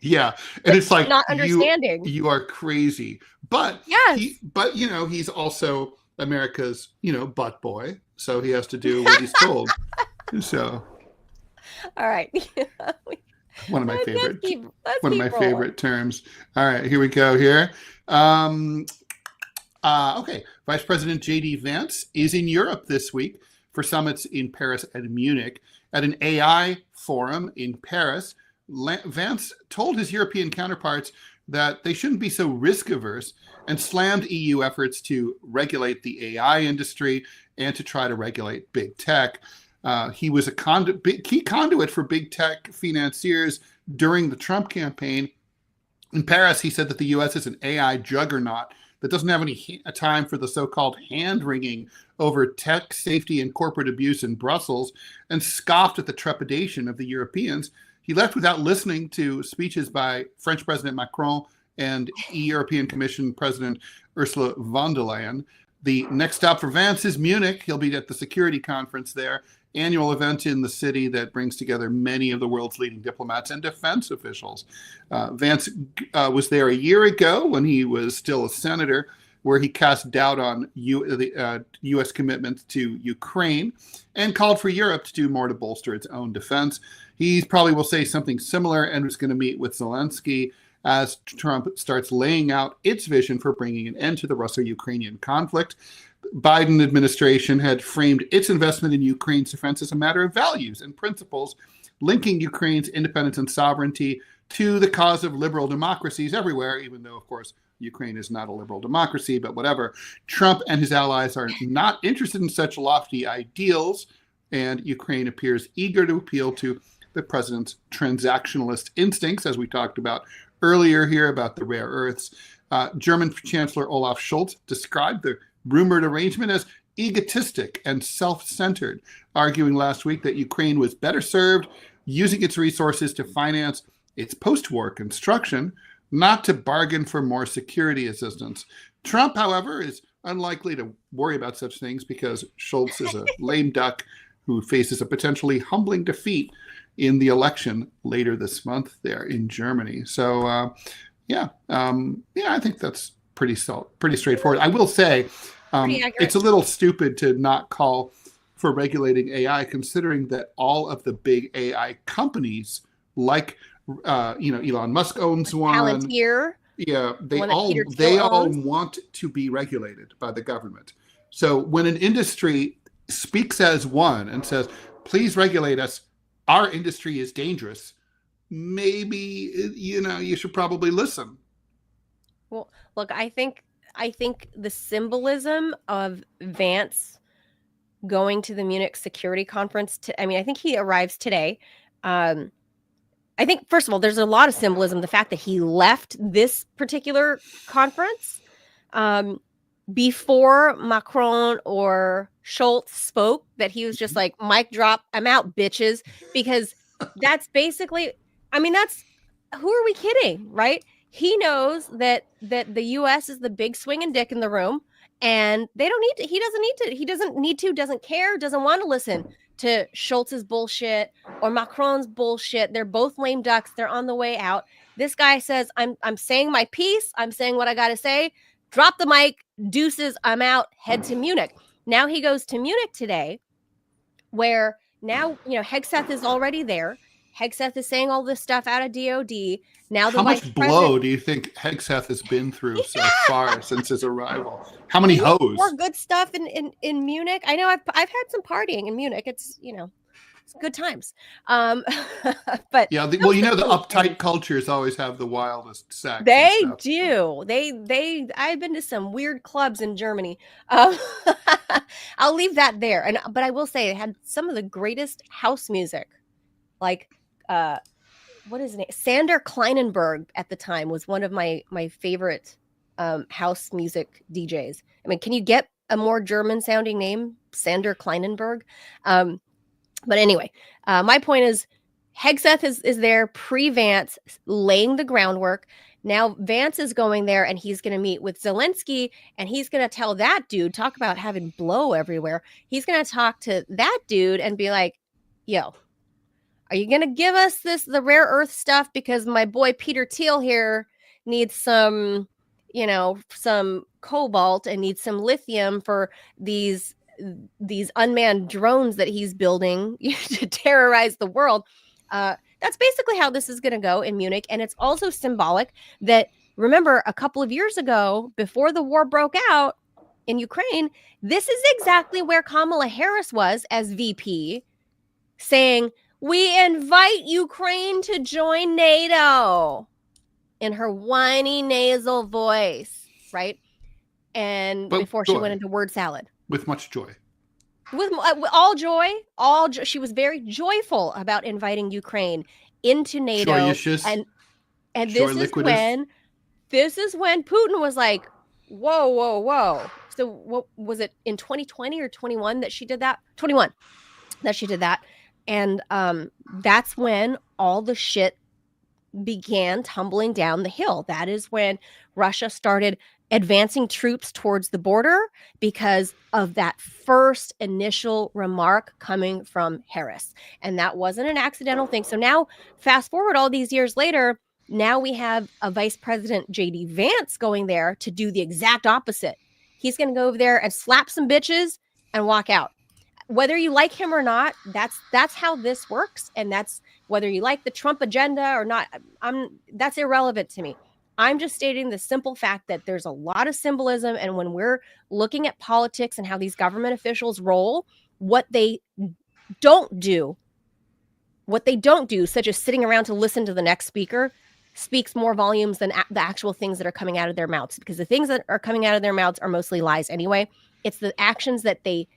Yeah. And it's like, not understanding. You are crazy. But he's also America's, butt boy. So he has to do what he's told. So. All right. One of my favorite terms. All right, here we go here. Okay. Vice President J.D. Vance is in Europe this week for summits in Paris and Munich. At an AI forum in Paris, Vance told his European counterparts that they shouldn't be so risk-averse and slammed EU efforts to regulate the AI industry and to try to regulate big tech. He was a key conduit for big tech financiers during the Trump campaign. In Paris, he said that the U.S. is an AI juggernaut that doesn't have any time for the so-called hand-wringing over tech safety and corporate abuse in Brussels, and scoffed at the trepidation of the Europeans. He left without listening to speeches by French President Macron and European Commission President Ursula von der Leyen. The next stop for Vance is Munich. He'll be at the security conference there, annual event in the city that brings together many of the world's leading diplomats and defense officials. Vance was there a year ago when he was still a senator, where he cast doubt on the U.S. commitment to Ukraine and called for Europe to do more to bolster its own defense. He probably will say something similar and is going to meet with Zelensky as Trump starts laying out its vision for bringing an end to the Russo-Ukrainian conflict. Biden administration had framed its investment in Ukraine's defense as a matter of values and principles, linking Ukraine's independence and sovereignty to the cause of liberal democracies everywhere, even though, of course, Ukraine is not a liberal democracy, but whatever. Trump and his allies are not interested in such lofty ideals, and Ukraine appears eager to appeal to the president's transactionalist instincts, as we talked about earlier here about the rare earths. German Chancellor Olaf Scholz described the rumored arrangement as egotistic and self-centered, arguing last week that Ukraine was better served using its resources to finance its post-war construction, not to bargain for more security assistance. Trump, however, is unlikely to worry about such things because Scholz is a lame duck who faces a potentially humbling defeat in the election later this month there in Germany. So, I think that's pretty straightforward. I will say it's a little stupid to not call for regulating AI, considering that all of the big AI companies, like Elon Musk owns one. Palantir. Yeah, they all want to be regulated by the government. So when an industry speaks as one and says, "Please regulate us. Our industry is dangerous," maybe you should probably listen. Well, look, I think the symbolism of Vance going to the Munich Security Conference, I think he arrives today. I think, first of all, there's a lot of symbolism. The fact that he left this particular conference before Macron or Schultz spoke, that he was just like, mic drop, I'm out, bitches. Because that's basically, who are we kidding, right? He knows that the U.S. is the big swinging dick in the room, and they don't need to. He doesn't need to. Doesn't care. Doesn't want to listen to Schultz's bullshit or Macron's bullshit. They're both lame ducks. They're on the way out. This guy says, I'm saying my piece. I'm saying what I got to say. Drop the mic. Deuces. I'm out. Head to Munich. Now he goes to Munich today, where now, Hegseth is already there. Hegseth is saying all this stuff out of DOD. Now, how much blow do you think Hegseth has been through so far since his arrival? How many hoes? More good stuff in Munich. I know I've had some partying in Munich. It's it's good times. But yeah, the uptight cultures always have the wildest sex. They do. They. I've been to some weird clubs in Germany. I'll leave that there. But I will say it had some of the greatest house music, like what is his name? Sander Kleinenberg at the time was one of my favorite house music DJs. I mean, can you get a more German sounding name? Sander Kleinenberg. But anyway, my point is Hegseth is there pre-Vance, laying the groundwork. Now Vance is going there, and he's going to meet with Zelensky, and he's going to tell that dude, talk about having blow everywhere. He's going to talk to that dude and be like, yo, are you going to give us the rare earth stuff? Because my boy Peter Thiel here needs some cobalt and needs some lithium for these unmanned drones that he's building to terrorize the world. That's basically how this is going to go in Munich. And it's also symbolic that, remember, a couple of years ago, before the war broke out in Ukraine, this is exactly where Kamala Harris was as VP, saying, we invite Ukraine to join NATO, in her whiny nasal voice, right? And before she went into word salad. With much joy. With all joy. She was very joyful about inviting Ukraine into NATO. And this is when Putin was like, whoa. So what was it, in 2020 or 21 that she did that? 21 that she did that. And that's when all the shit began tumbling down the hill. That is when Russia started advancing troops towards the border because of that first initial remark coming from Harris. And that wasn't an accidental thing. So now, fast forward all these years later, now we have a Vice President J.D. Vance going there to do the exact opposite. He's going to go over there and slap some bitches and walk out. Whether you like him or not, that's how this works. And that's whether you like the Trump agenda or not. That's irrelevant to me. I'm just stating the simple fact that there's a lot of symbolism. And when we're looking at politics and how these government officials roll, what they don't do, such as sitting around to listen to the next speaker, speaks more volumes than the actual things that are coming out of their mouths. Because the things that are coming out of their mouths are mostly lies anyway. It's the actions that they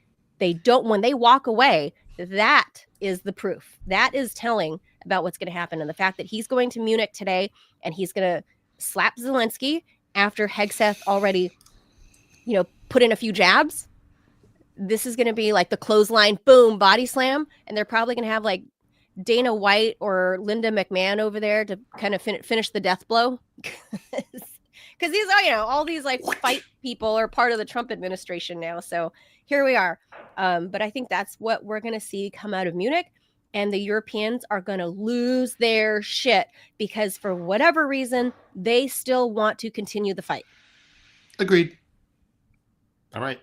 don't, when they walk away, that is the proof. That is telling about what's going to happen. And the fact that he's going to Munich today and he's going to slap Zelensky after Hegseth already, put in a few jabs. This is going to be like the clothesline, boom, body slam. And they're probably going to have like Dana White or Linda McMahon over there to kind of finish the death blow. Because these are, all these like fight people are part of the Trump administration now. So here we are. But I think that's what we're going to see come out of Munich. And the Europeans are going to lose their shit because for whatever reason, they still want to continue the fight. Agreed. All right.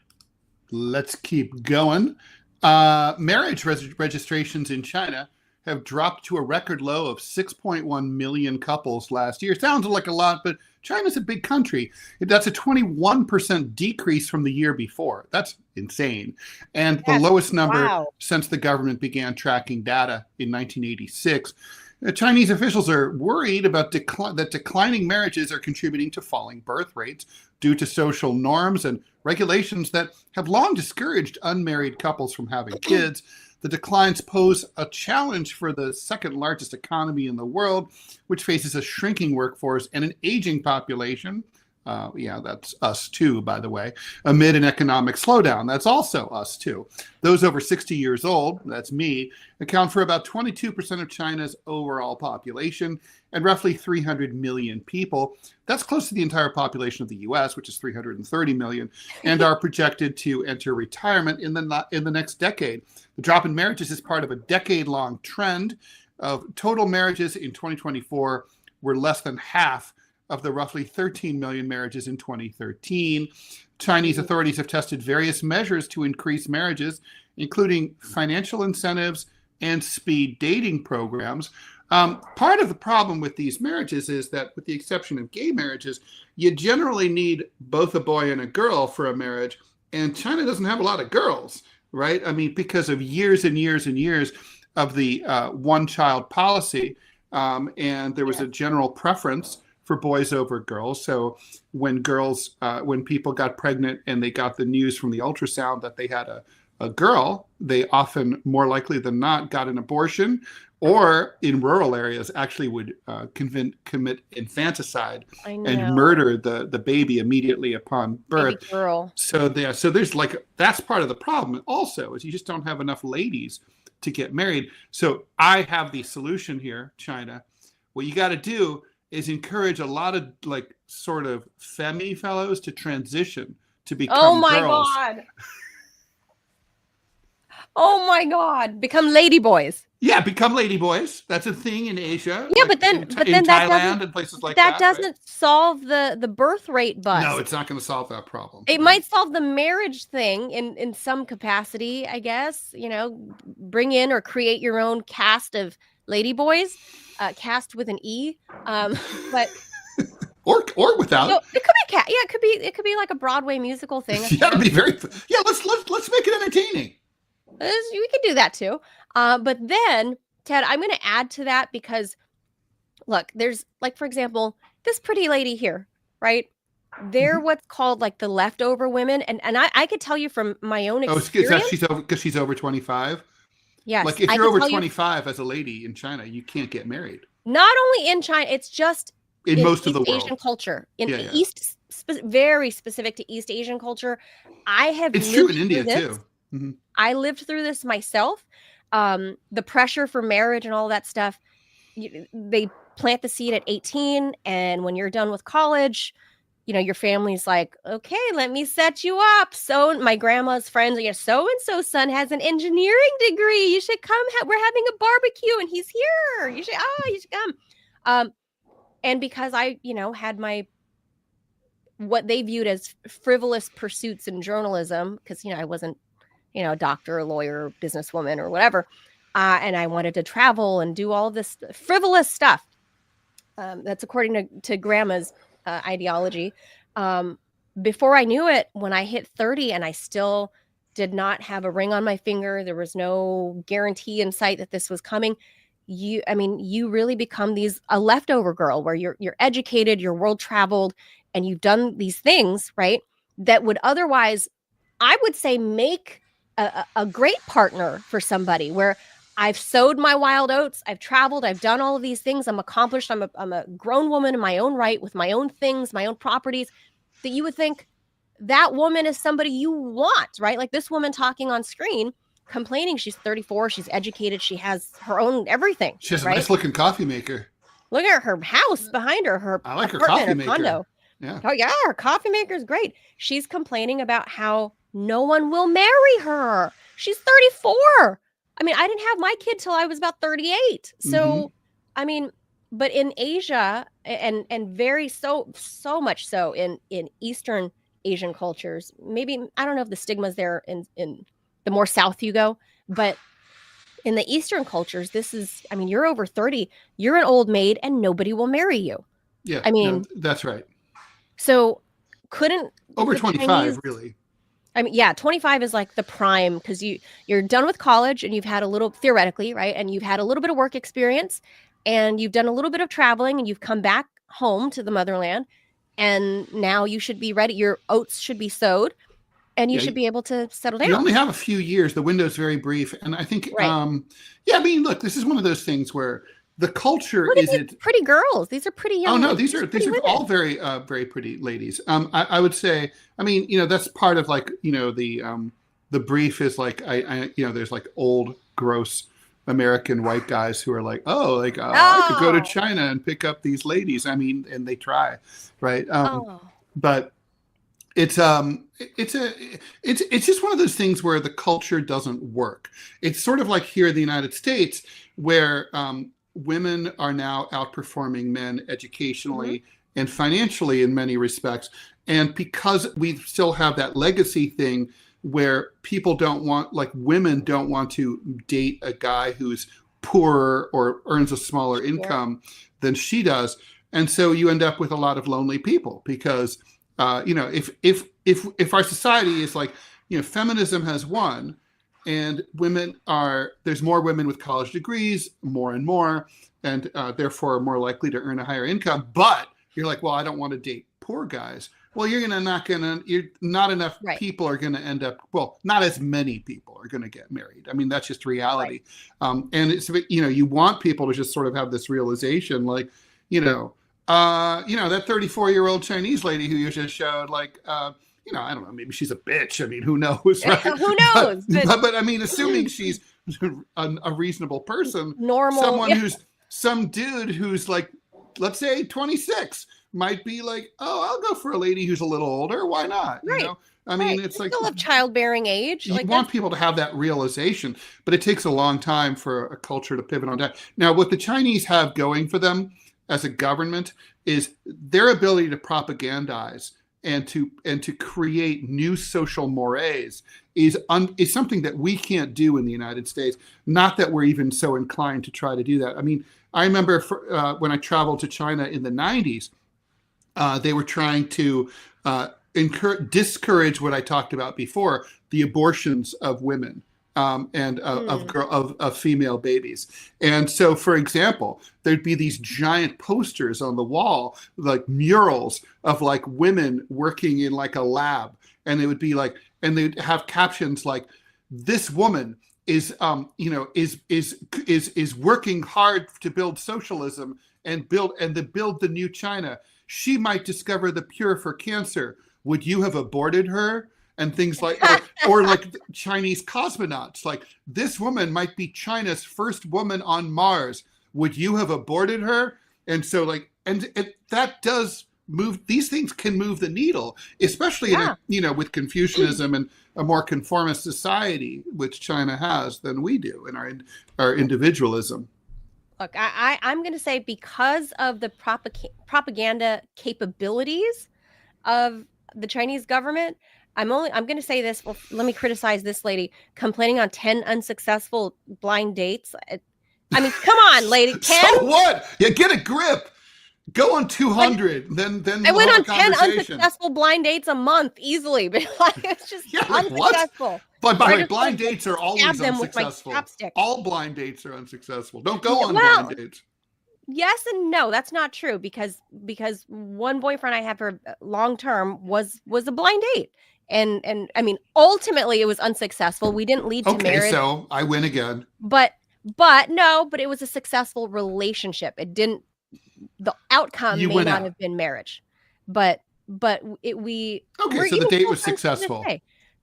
Let's keep going. Marriage registrations in China have dropped to a record low of 6.1 million couples last year. Sounds like a lot, but China's a big country. That's a 21% decrease from the year before. That's insane. And the lowest number since the government began tracking data in 1986. Chinese officials are worried about that declining marriages are contributing to falling birth rates due to social norms and regulations that have long discouraged unmarried couples from having kids. The declines pose a challenge for the second largest economy in the world, which faces a shrinking workforce and an aging population. That's us too, by the way, amid an economic slowdown. That's also us too. Those over 60 years old, that's me, account for about 22% of China's overall population and roughly 300 million people. That's close to the entire population of the US, which is 330 million, and are projected to enter retirement in the next decade. The drop in marriages is part of a decade-long trend of total marriages in 2024 were less than half of the roughly 13 million marriages in 2013. Chinese authorities have tested various measures to increase marriages, including financial incentives and speed dating programs. Part of the problem with these marriages is that, with the exception of gay marriages, you generally need both a boy and a girl for a marriage, and China doesn't have a lot of girls, right? I mean, because of years and years and years of the one-child policy, and there was a general preference for boys over girls. So when people got pregnant and they got the news from the ultrasound that they had a girl, they often, more likely than not, got an abortion, or in rural areas actually would commit infanticide and murder the baby immediately upon birth. Baby girl. So there's that's part of the problem also, is you just don't have enough ladies to get married. So I have the solution here, China. What you got to do is encourage a lot of sort of femi fellows to transition to become girls. Oh my God. Oh my God. Become ladyboys. Yeah, become ladyboys. That's a thing in Asia. Yeah, but then Thailand and places like that. That doesn't solve the birth rate bust. No, it's not going to solve that problem. It might solve the marriage thing in some capacity, I guess. Bring in or create your own cast of ladyboys. Cast with an E, but or without. No, it could be it could be like a Broadway musical thing. That'd be let's make it entertaining. We could do that too. But then, Ted, I'm going to add to that because, look, there's for example, this pretty lady here, right? They're what's called the leftover women, and I could tell you from my own experience. Oh, is that because she's over 25? Yes. If you're over 25 as a lady in China, you can't get married. Not only in China, it's just in most of the world. Asian culture. East, very specific to East Asian culture. It's true in India too. Mm-hmm. I lived through this myself. The pressure for marriage and all that stuff. They plant the seed at 18, and when you're done with college, your family's like, okay, let me set you up. So my grandma's friends, so-and-so son has an engineering degree. You should come. We're having a barbecue and he's here. You should come. And because I, had what they viewed as frivolous pursuits in journalism, because, I wasn't, a doctor, a lawyer, businesswoman or whatever. And I wanted to travel and do all this frivolous stuff. That's according to grandma's ideology. Before I knew it, when I hit 30 and I still did not have a ring on my finger, there was no guarantee in sight that this was coming. You really become a leftover girl where you're educated, you're world traveled, and you've done these things, right? That would otherwise, I would say, make a great partner for somebody where I've sowed my wild oats. I've traveled. I've done all of these things. I'm accomplished. I'm a grown woman in my own right with my own things, my own properties, that you would think that woman is somebody you want, right? Like this woman talking on screen, complaining she's 34, she's educated, she has her own everything. She has a nice looking coffee maker. Look at her house behind her. I like her coffee maker. Condo. Yeah. Oh yeah, her coffee maker is great. She's complaining about how no one will marry her. She's 34. I mean, I didn't have my kid till I was about 38. So, I mean, but in Asia and very so much so in Eastern Asian cultures, maybe, I don't know if the stigma's there in the more south you go, but in the Eastern cultures, this is, I mean, you're over 30, you're an old maid and nobody will marry you. Yeah, I mean, no, that's right. So couldn't over 25 Chinese, really? I mean, yeah, 25 is like the prime, because you're done with college and you've had a little, theoretically, right? And you've had a little bit of work experience and you've done a little bit of traveling and you've come back home to the motherland, and now you should be ready. Your oats should be sowed and you should be able to settle down. You only have a few years. The window's very brief. And I think, yeah, I mean, look, this is one of those things where the culture isn't pretty girls. These are pretty young. Oh no, these are all very very pretty ladies. I would say, I mean, you know, that's part of like, you know, the brief is like I you know, there's like old gross American white guys who are like, I could go to China and pick up these ladies. I mean, and they try, right? But it's just one of those things where the culture doesn't work. It's sort of like here in the United States where women are now outperforming men educationally and financially in many respects. And because we still have that legacy thing where people don't want, like women don't want to date a guy who's poorer or earns a smaller income than she does. And so you end up with a lot of lonely people because, you know, if our society is like, you know, feminism has won, and there's more women with college degrees, more and more, and therefore are more likely to earn a higher income. But you're like, well, I don't want to date poor guys. Well, not enough people are going to end up, well, not as many people are going to get married. I mean, that's just reality. And it's, you know, you want people to just sort of have this realization, like, you know, that 34-year-old Chinese lady who you just showed, like, you know, I don't know, maybe she's a bitch. I mean, who knows? Right? Who knows? But I mean, assuming she's a reasonable person, normal, who's some dude who's like, let's say 26, might be like, oh, I'll go for a lady who's a little older. Why not? Right. You know? I mean, it's like still of childbearing age. You want people to have that realization, but it takes a long time for a culture to pivot on that. Now, what the Chinese have going for them as a government is their ability to propagandize and to create new social mores is something that we can't do in the United States. Not that we're even so inclined to try to do that. I mean, I remember when I traveled to China in the 90s, they were trying to discourage what I talked about before, the abortions of women. And of female babies. And so, for example, there'd be these giant posters on the wall, like murals of like women working in like a lab. And it would be like, and they'd have captions like, this woman is working hard to build socialism and build the new China. She might discover the cure for cancer. Would you have aborted her? And things like, or like Chinese cosmonauts, like this woman might be China's first woman on Mars. Would you have aborted her? And so like, and that does move, these things can move the needle, especially with Confucianism and a more conformist society, which China has than we do in our individualism. Look, I'm going to say because of the propaganda capabilities of the Chinese government, I'm going to say this. Well, let me criticize this lady complaining on 10 unsuccessful blind dates. I mean, come on, lady. 10? So what? Yeah, get a grip. Go on 200. Then I went on 10 unsuccessful blind dates a month easily, but like it's just unsuccessful. But by the way, blind dates are always unsuccessful. All blind dates are unsuccessful. Don't go on blind dates. Yes and no, that's not true because one boyfriend I had for long term was a blind date. And I mean, ultimately it was unsuccessful. We didn't lead to marriage. Okay, so I win again. But it was a successful relationship. It didn't, the outcome may not have been marriage, but so the date was successful.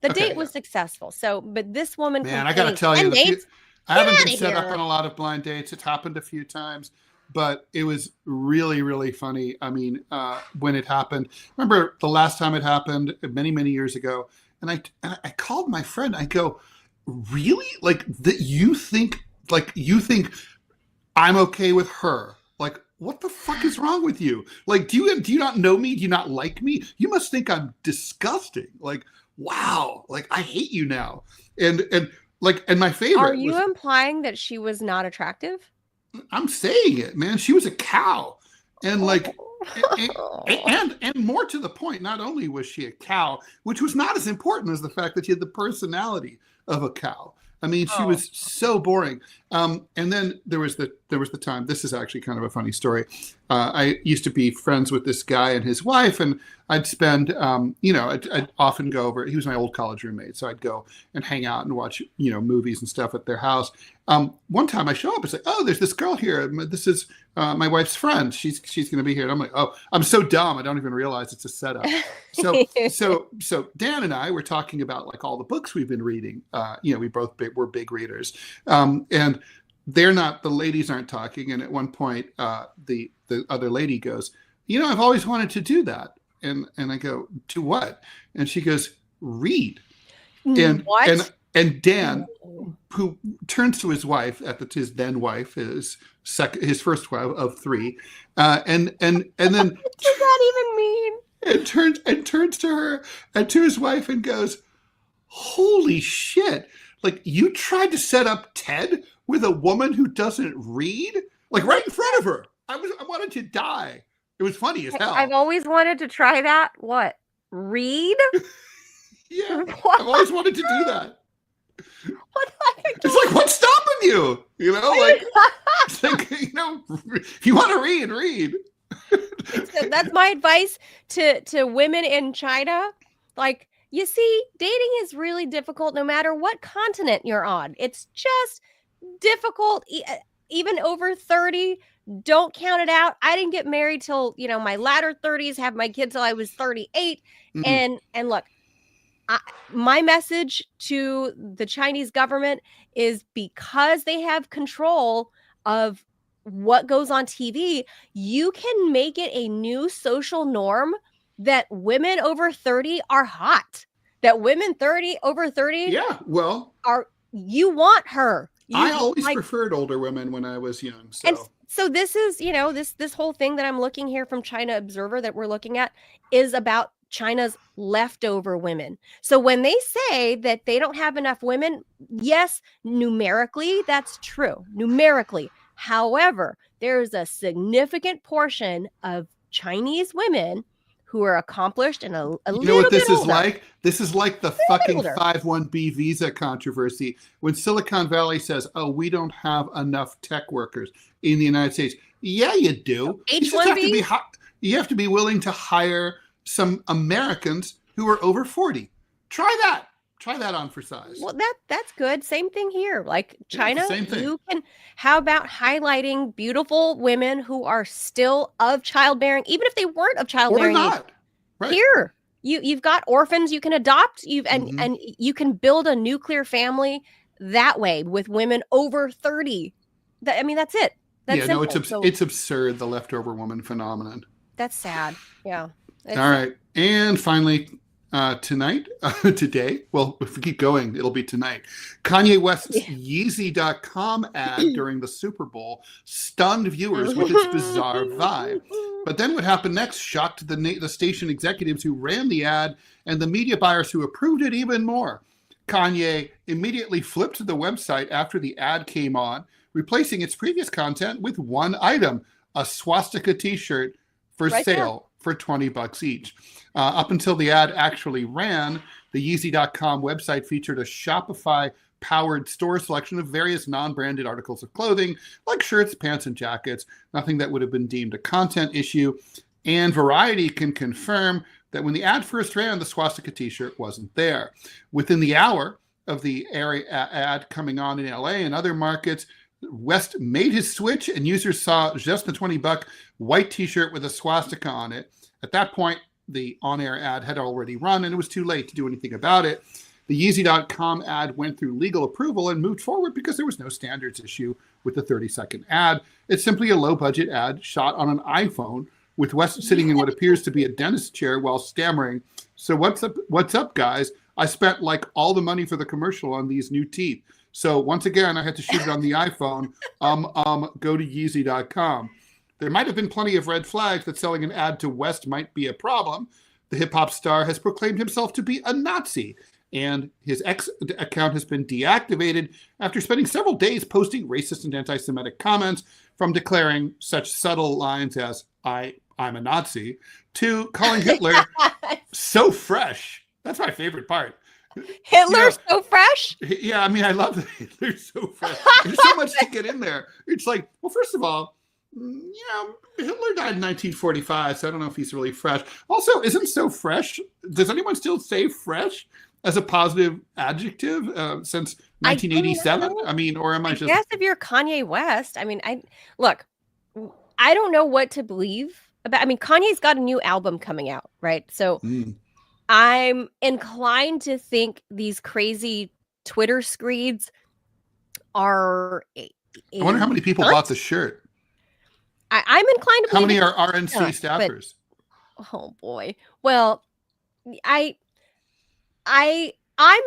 The date was successful. So, but this woman, man, I got to tell you, I haven't been set up on a lot of blind dates. It's happened a few times. But it was really, really funny. I mean, when it happened, remember the last time it happened many, many years ago. And I called my friend. I go, really? Like that you think I'm okay with her? Like, what the fuck is wrong with you? Like, do you not know me? Do you not like me? You must think I'm disgusting. Like, wow. Like, I hate you now. And Like, and my favorite Are you implying that she was not attractive? I'm saying it, man. She was a cow. And like, and more to the point, not only was she a cow, which was not as important as the fact that she had the personality of a cow. I mean, she was so boring. And then there was the time. This is actually kind of a funny story. I used to be friends with this guy and his wife, and I'd spend, I'd often go over. He was my old college roommate, so I'd go and hang out and watch, movies and stuff at their house. One time I show up and say, "Oh, there's this girl here. This is my wife's friend. She's going to be here." And I'm like, "Oh, I'm so dumb. I don't even realize it's a setup." So Dan and I were talking about like all the books we've been reading. We both were big readers, and the ladies aren't talking. And at one point, the other lady goes, "I've always wanted to do that." And I go, "To what?" And she goes, "Read." And what? And Dan, who turns to his wife, his then wife, his first wife of 3, and then what does that even mean? And turns to her and to his wife and goes, "Holy shit! Like, you tried to set up TED with a woman who doesn't read, like right in front of her. I wanted to die. It was funny as hell. I've always wanted to try that. What? Read? Yeah, what? I've always wanted to do that." What? It's like, what's stopping you? It's like, if you want to read. That's my advice to women in China. Like, you see, dating is really difficult no matter what continent you're on. It's just difficult. Even over 30, don't count it out. I didn't get married till, my latter 30s, have my kids till I was 38. Mm-hmm. And look, my message to the Chinese government is, because they have control of what goes on TV, you can make it a new social norm that women over 30 are hot. That women over 30 you want her. I always preferred older women when I was young. So this is, this whole thing that I'm looking here from China Observer that we're looking at is about China's leftover women. So when they say that they don't have enough women, yes, numerically, that's true. Numerically. However, there is a significant portion of Chinese women who are accomplished and a little bit older. You know what this is like? This is like the fucking 5-1B visa controversy. When Silicon Valley says, "Oh, we don't have enough tech workers in the United States." Yeah, you do. H-1B? You have to be willing to hire some Americans who are over 40. Try that on for size. Well, that's good. Same thing here. Like China, same thing. How about highlighting beautiful women who are still of childbearing, even if they weren't of childbearing? Or not. Right. Here, you've got orphans you can adopt. And you can build a nuclear family that way with women over 30. That's it. That's simple. It's absurd, the leftover woman phenomenon. That's sad. Yeah. All right. And finally, today, well, if we keep going, it'll be tonight. Kanye West's Yeezy.com ad during the Super Bowl stunned viewers with its bizarre vibe. But then what happened next shocked the station executives who ran the ad and the media buyers who approved it even more. Kanye immediately flipped the website after the ad came on, replacing its previous content with one item, a swastika t-shirt for sale for $20 each. Up until the ad actually ran, the Yeezy.com website featured a Shopify-powered store selection of various non-branded articles of clothing, like shirts, pants, and jackets, nothing that would have been deemed a content issue. And Variety can confirm that when the ad first ran, the swastika t-shirt wasn't there. Within the hour of the ad coming on in LA and other markets, West made his switch and users saw just the $20 white t-shirt with a swastika on it. At that point, the on-air ad had already run and it was too late to do anything about it. The Yeezy.com ad went through legal approval and moved forward because there was no standards issue with the 30-second ad. It's simply a low-budget ad shot on an iPhone with West sitting in what appears to be a dentist chair while stammering, "So what's up, guys? I spent like all the money for the commercial on these new teeth. So once again, I had to shoot it on the iPhone. Go to Yeezy.com. There might have been plenty of red flags that selling an ad to West might be a problem. The hip-hop star has proclaimed himself to be a Nazi and his X account has been deactivated after spending several days posting racist and anti-Semitic comments, from declaring such subtle lines as I'm a Nazi to calling Hitler so fresh. That's my favorite part. Hitler's so fresh? Yeah, I mean, I love that Hitler's so fresh. There's so much to get in there. It's like, well, first of all, Hitler died in 1945, so I don't know if he's really fresh. Also, isn't so fresh? Does anyone still say fresh as a positive adjective since 1987? I mean, or am I just... guess if you're Kanye West, I mean, I don't know what to believe about. I mean, Kanye's got a new album coming out, right? So I'm inclined to think these crazy Twitter screeds are... I wonder how many people bought the shirt. I'm inclined to believe... How many are RNC staffers? Oh, boy. Well, I'm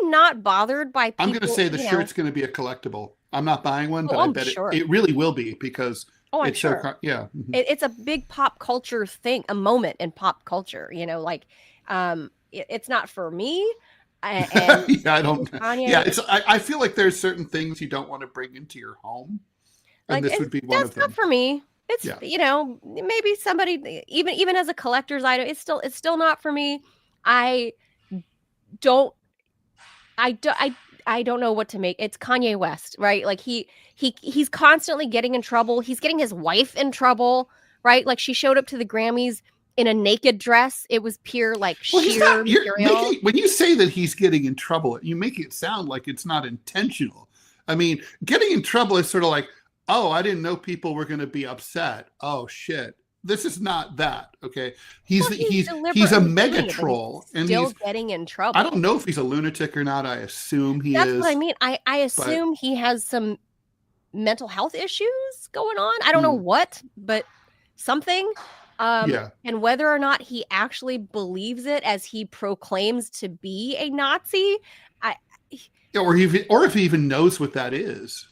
not bothered by people... I'm going to say the shirt's going to be a collectible. I'm not buying one, but I bet it really will be, because it's so... Yeah. It's a big pop culture thing, a moment in pop culture, like... it's not for me. And yeah, I don't. Kanye, yeah, I feel like there's certain things you don't want to bring into your home, and this would be one of them. That's not for me. It's maybe somebody even as a collector's item, it's still not for me. I don't know what to make. It's Kanye West, right? Like he's constantly getting in trouble. He's getting his wife in trouble, right? Like she showed up to the Grammys in a naked dress. It was pure sheer material. When you say that he's getting in trouble, you make it sound like it's not intentional. I mean, getting in trouble is sort of like, oh, I didn't know people were going to be upset. Oh shit, this is not that. Okay, he's a mega troll, and he's getting in trouble. I don't know if he's a lunatic or not. I assume he is. That's what I mean. I assume he has some mental health issues going on. I don't know what, but something. And whether or not he actually believes it as he proclaims to be a Nazi, or if he even knows what that is.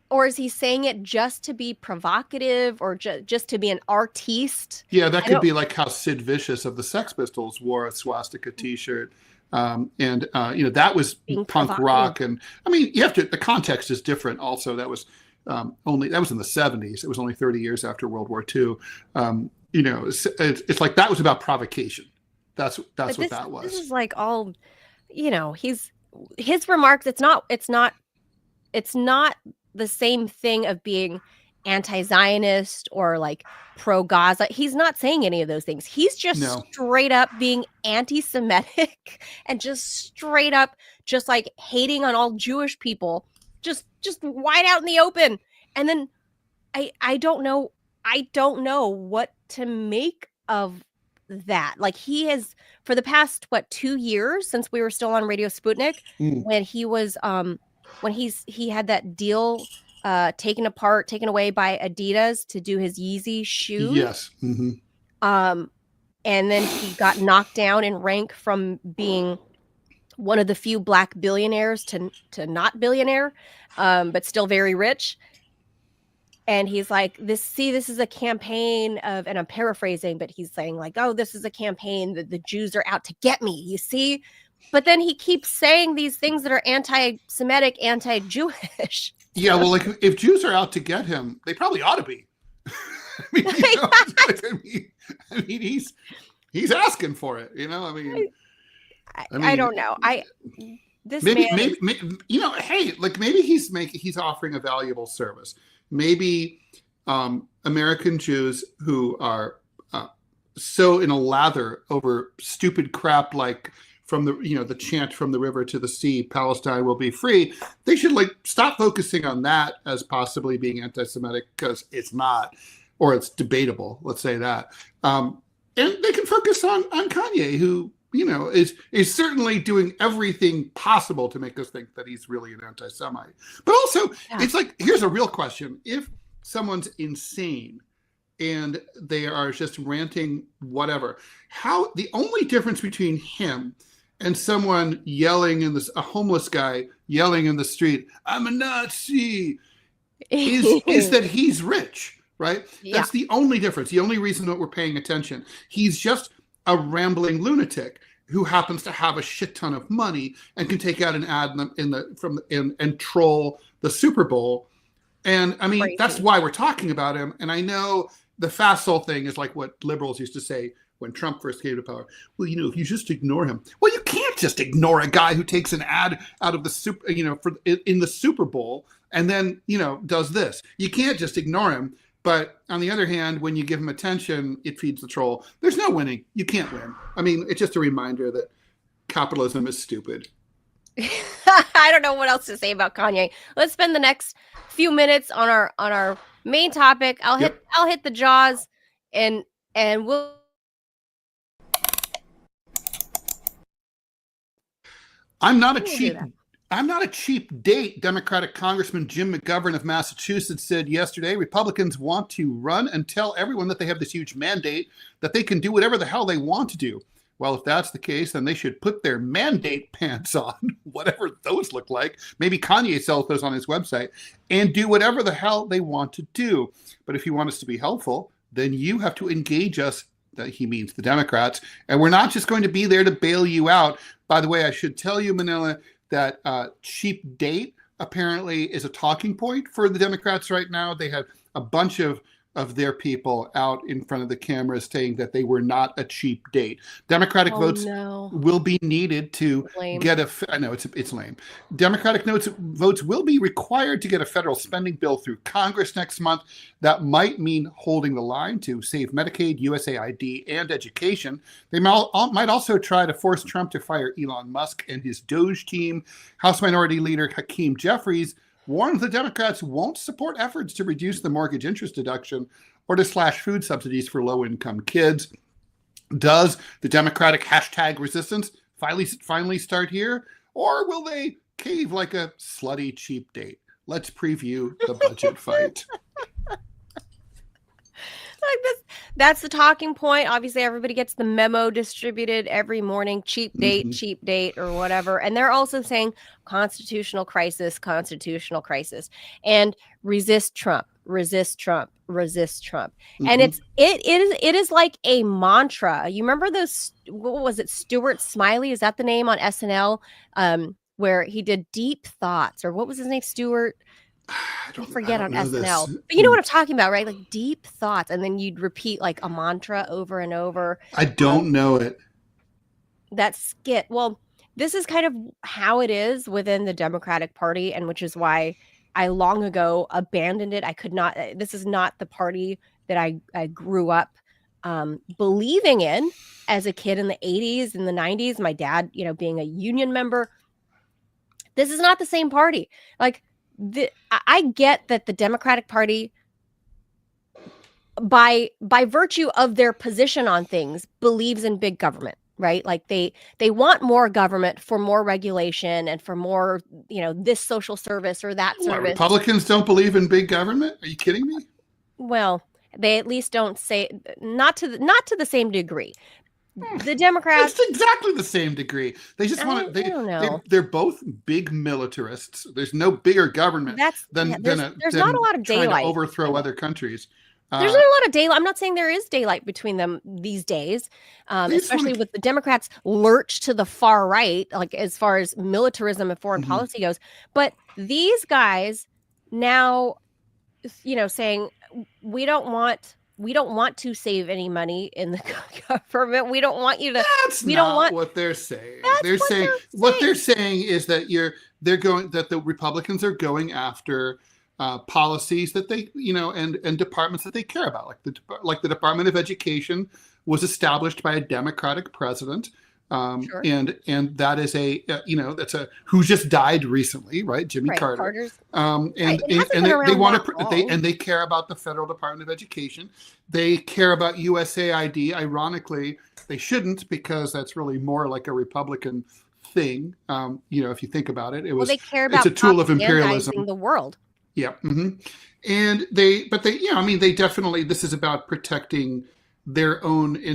Or is he saying it just to be provocative, or just to be an artiste? Yeah, that could be like how Sid Vicious of the Sex Pistols wore a swastika T-shirt. That was punk rock. And I mean, the context is different also. That was that was in the 70s. It was only 30 years after World War II. It's like that was about provocation. That's what that was. This is like all, his remarks. It's not the same thing of being anti-Zionist or like pro-Gaza. He's not saying any of those things. He's just straight up being anti-Semitic and just straight up just like hating on all Jewish people, just wide out in the open. And then I don't know what to make of that. Like he has, for the past 2 years since we were still on Radio Sputnik, when he was when he had that deal taken away by Adidas to do his Yeezy shoes. Yes. Mm-hmm. And then he got knocked down in rank from being one of the few black billionaires to not billionaire, but still very rich. And he's like, this is a campaign of, and I'm paraphrasing, but he's saying like, oh, this is a campaign that the Jews are out to get me, you see? But then he keeps saying these things that are anti-Semitic, anti-Jewish. Yeah, well, like if Jews are out to get him, they probably ought to be. I mean, he's asking for it, I don't know. Hey, like maybe he's offering a valuable service. Maybe American Jews who are so in a lather over stupid crap like from the chant from the river to the sea, Palestine will be free. They should stop focusing on that as possibly being anti-Semitic, because it's not, or it's debatable. Let's say that, and they can focus on Kanye, who is certainly doing everything possible to make us think that he's really an anti-Semite. But also, it's like, here's a real question: if someone's insane and they are just ranting whatever, how the only difference between him and someone a homeless guy yelling in the street, "I'm a Nazi," is that he's rich, right? Yeah. That's the only difference. The only reason that we're paying attention. He's just a rambling lunatic. who happens to have a shit ton of money and can take out an ad and troll the Super Bowl. And I mean, Crazy. That's why we're talking about him. And I know the facile thing is like what liberals used to say when Trump first came to power. Well, if you just ignore him. Well, you can't just ignore a guy who takes an ad out of the in the Super Bowl and then, does this. You can't just ignore him. But on the other hand, when you give him attention, it feeds the troll. There's no winning. You can't win. I mean, it's just a reminder that capitalism is stupid. I don't know what else to say about Kanye. Let's spend the next few minutes on our main topic. I'll hit the jaws and we'll. I'm not a cheap date. Democratic Congressman Jim McGovern of Massachusetts said yesterday, Republicans want to run and tell everyone that they have this huge mandate that they can do whatever the hell they want to do. Well, if that's the case, then they should put their mandate pants on, whatever those look like. Maybe Kanye sells those on his website, and do whatever the hell they want to do. But if you want us to be helpful, then you have to engage us. That he means the Democrats. And we're not just going to be there to bail you out. By the way, I should tell you, Manila, that cheap date apparently is a talking point for the Democrats right now. They have a bunch of their people out in front of the cameras saying that they were not a cheap date. Democratic votes will be needed to get I know it's lame. Democratic votes will be required to get a federal spending bill through Congress next month. That might mean holding the line to save Medicaid, USAID, and education. They might also try to force Trump to fire Elon Musk and his DOGE team. House Minority Leader Hakeem Jeffries warns the Democrats won't support efforts to reduce the mortgage interest deduction or to slash food subsidies for low-income kids. Does the Democratic hashtag resistance finally start here? Or will they cave like a slutty cheap date? Let's preview the budget fight. That's the talking point. Obviously, everybody gets the memo distributed every morning, cheap date, or whatever. And they're also saying constitutional crisis, and resist Trump. And it is like a mantra. You remember those, what was it? Stuart Smiley, is that the name on SNL? Where he did Deep Thoughts, or what was his name? Stuart. I forget on SNL. This. But you know what I'm talking about, right? Like Deep Thoughts. And then you'd repeat like a mantra over and over. I don't know it. That skit. Well, this is kind of how it is within the Democratic Party, and which is why I long ago abandoned it. I could not. This is not the party that I grew up believing in as a kid in the 80s and the 90s. My dad, being a union member. This is not the same party. Like, I get that the Democratic Party, by virtue of their position on things, believes in big government, right? Like they want more government for more regulation and for more, this social service or that service. Republicans don't believe in big government? Are you kidding me? Well, they at least don't say not to the same degree. The Democrats, it's exactly the same degree. They just want to. They're both big militarists. There's no bigger government than there's not a lot of daylight trying to overthrow other countries. There's not a lot of daylight. I'm not saying there is daylight between them these days, especially with the Democrats lurch to the far right, like as far as militarism and foreign policy goes. But these guys now, saying we don't want to save any money in the government. We don't want you to. That's not what they're saying. What they're saying is that that the Republicans are going after policies that they, and departments that they care about, like the Department of Education was established by a Democratic president. Sure. And that is that's who just died recently, right? Jimmy Carter. They care about the Federal Department of Education. They care about USAID. Ironically, they shouldn't, because that's really more like a Republican thing. If you think about it, they care about it's a tool of imperialism. The world. Yeah. And they definitely, this is about protecting their own. A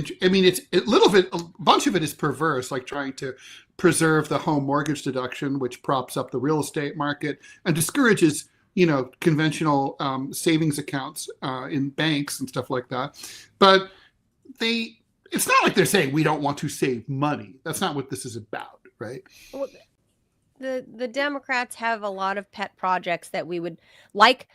bunch of it is perverse, like trying to preserve the home mortgage deduction, which props up the real estate market and discourages, conventional savings accounts in banks and stuff like that. But it's not like they're saying we don't want to save money. That's not what this is about, right? Well, the Democrats have a lot of pet projects that we would like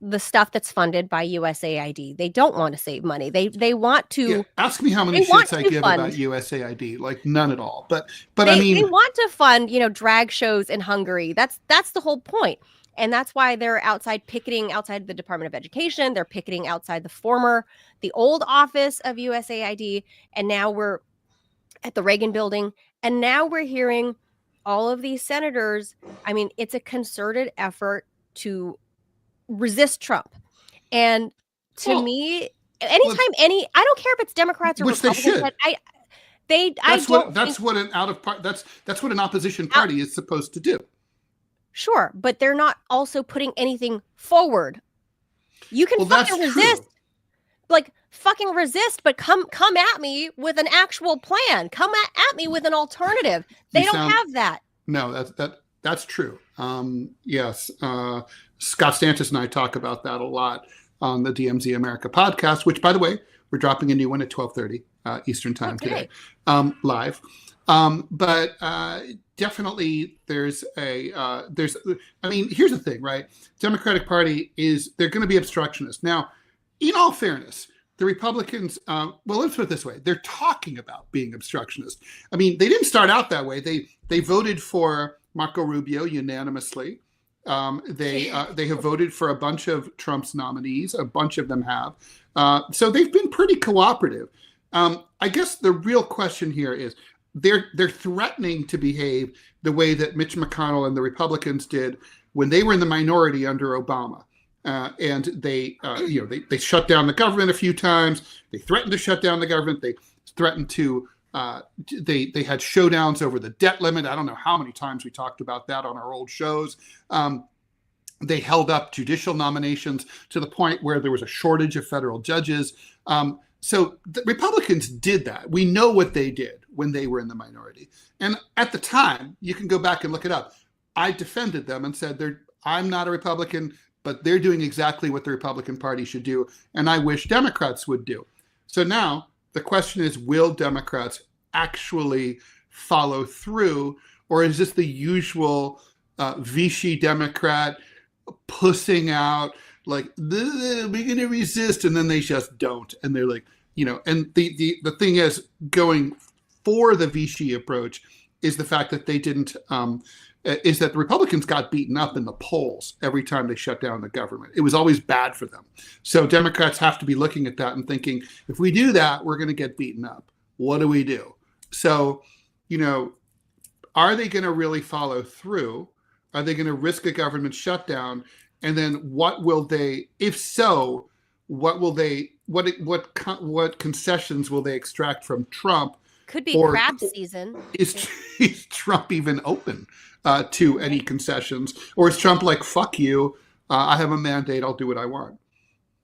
the stuff that's funded by USAID. They don't want to save money. They want to. Yeah, ask me how many shits I give about USAID. Like none at all. But I mean, they want to fund drag shows in Hungary. That's the whole point. And that's why they're picketing outside the Department of Education. They're picketing outside the old office of USAID. And now we're at the Reagan building. And now we're hearing all of these senators. I mean, it's a concerted effort to resist Trump. And to me, anytime I don't care if it's Democrats or Republicans. That's what an opposition party is supposed to do. Sure, but they're not also putting anything forward. You can fucking resist. True. Like fucking resist, but come at me with an actual plan. Come at me with an alternative. They don't have that. No, that's true. Yes. Scott Stantis and I talk about that a lot on the DMZ America podcast, which, by the way, we're dropping a new one at 12:30 Eastern time today, live. But definitely there's I mean, here's the thing, right? Democratic Party they're going to be obstructionists. Now, in all fairness, the Republicans, well, let's put it this way. They're talking about being obstructionist. I mean, they didn't start out that way. They voted for Marco Rubio unanimously. They have voted for a bunch of Trump's nominees. A bunch of them have. So they've been pretty cooperative. I guess the real question here is they're threatening to behave the way that Mitch McConnell and the Republicans did when they were in the minority under Obama. And they shut down the government a few times. They threatened to shut down the government. They threatened to they had showdowns over the debt limit. I don't know how many times we talked about that on our old shows. They held up judicial nominations to the point where there was a shortage of federal judges. So the Republicans did that. We know what they did when they were in the minority. And at the time, you can go back and look it up. I defended them and said, I'm not a Republican, but they're doing exactly what the Republican Party should do, and I wish Democrats would do. So now the question is, will Democrats actually follow through, or is this the usual Vichy Democrat pussing out, like, we're going to resist, and then they just don't, and they're like, and the thing is, going for the Vichy approach is the fact that they didn't is that the Republicans got beaten up in the polls every time they shut down the government. It was always bad for them. So Democrats have to be looking at that and thinking, if we do that, we're going to get beaten up. What do we do? So, are they going to really follow through? Are they going to risk a government shutdown? And then what will they, if so, what concessions will they extract from Trump? Could be crap season. Is Trump even open to any concessions? Or is Trump like, fuck you, I have a mandate, I'll do what I want?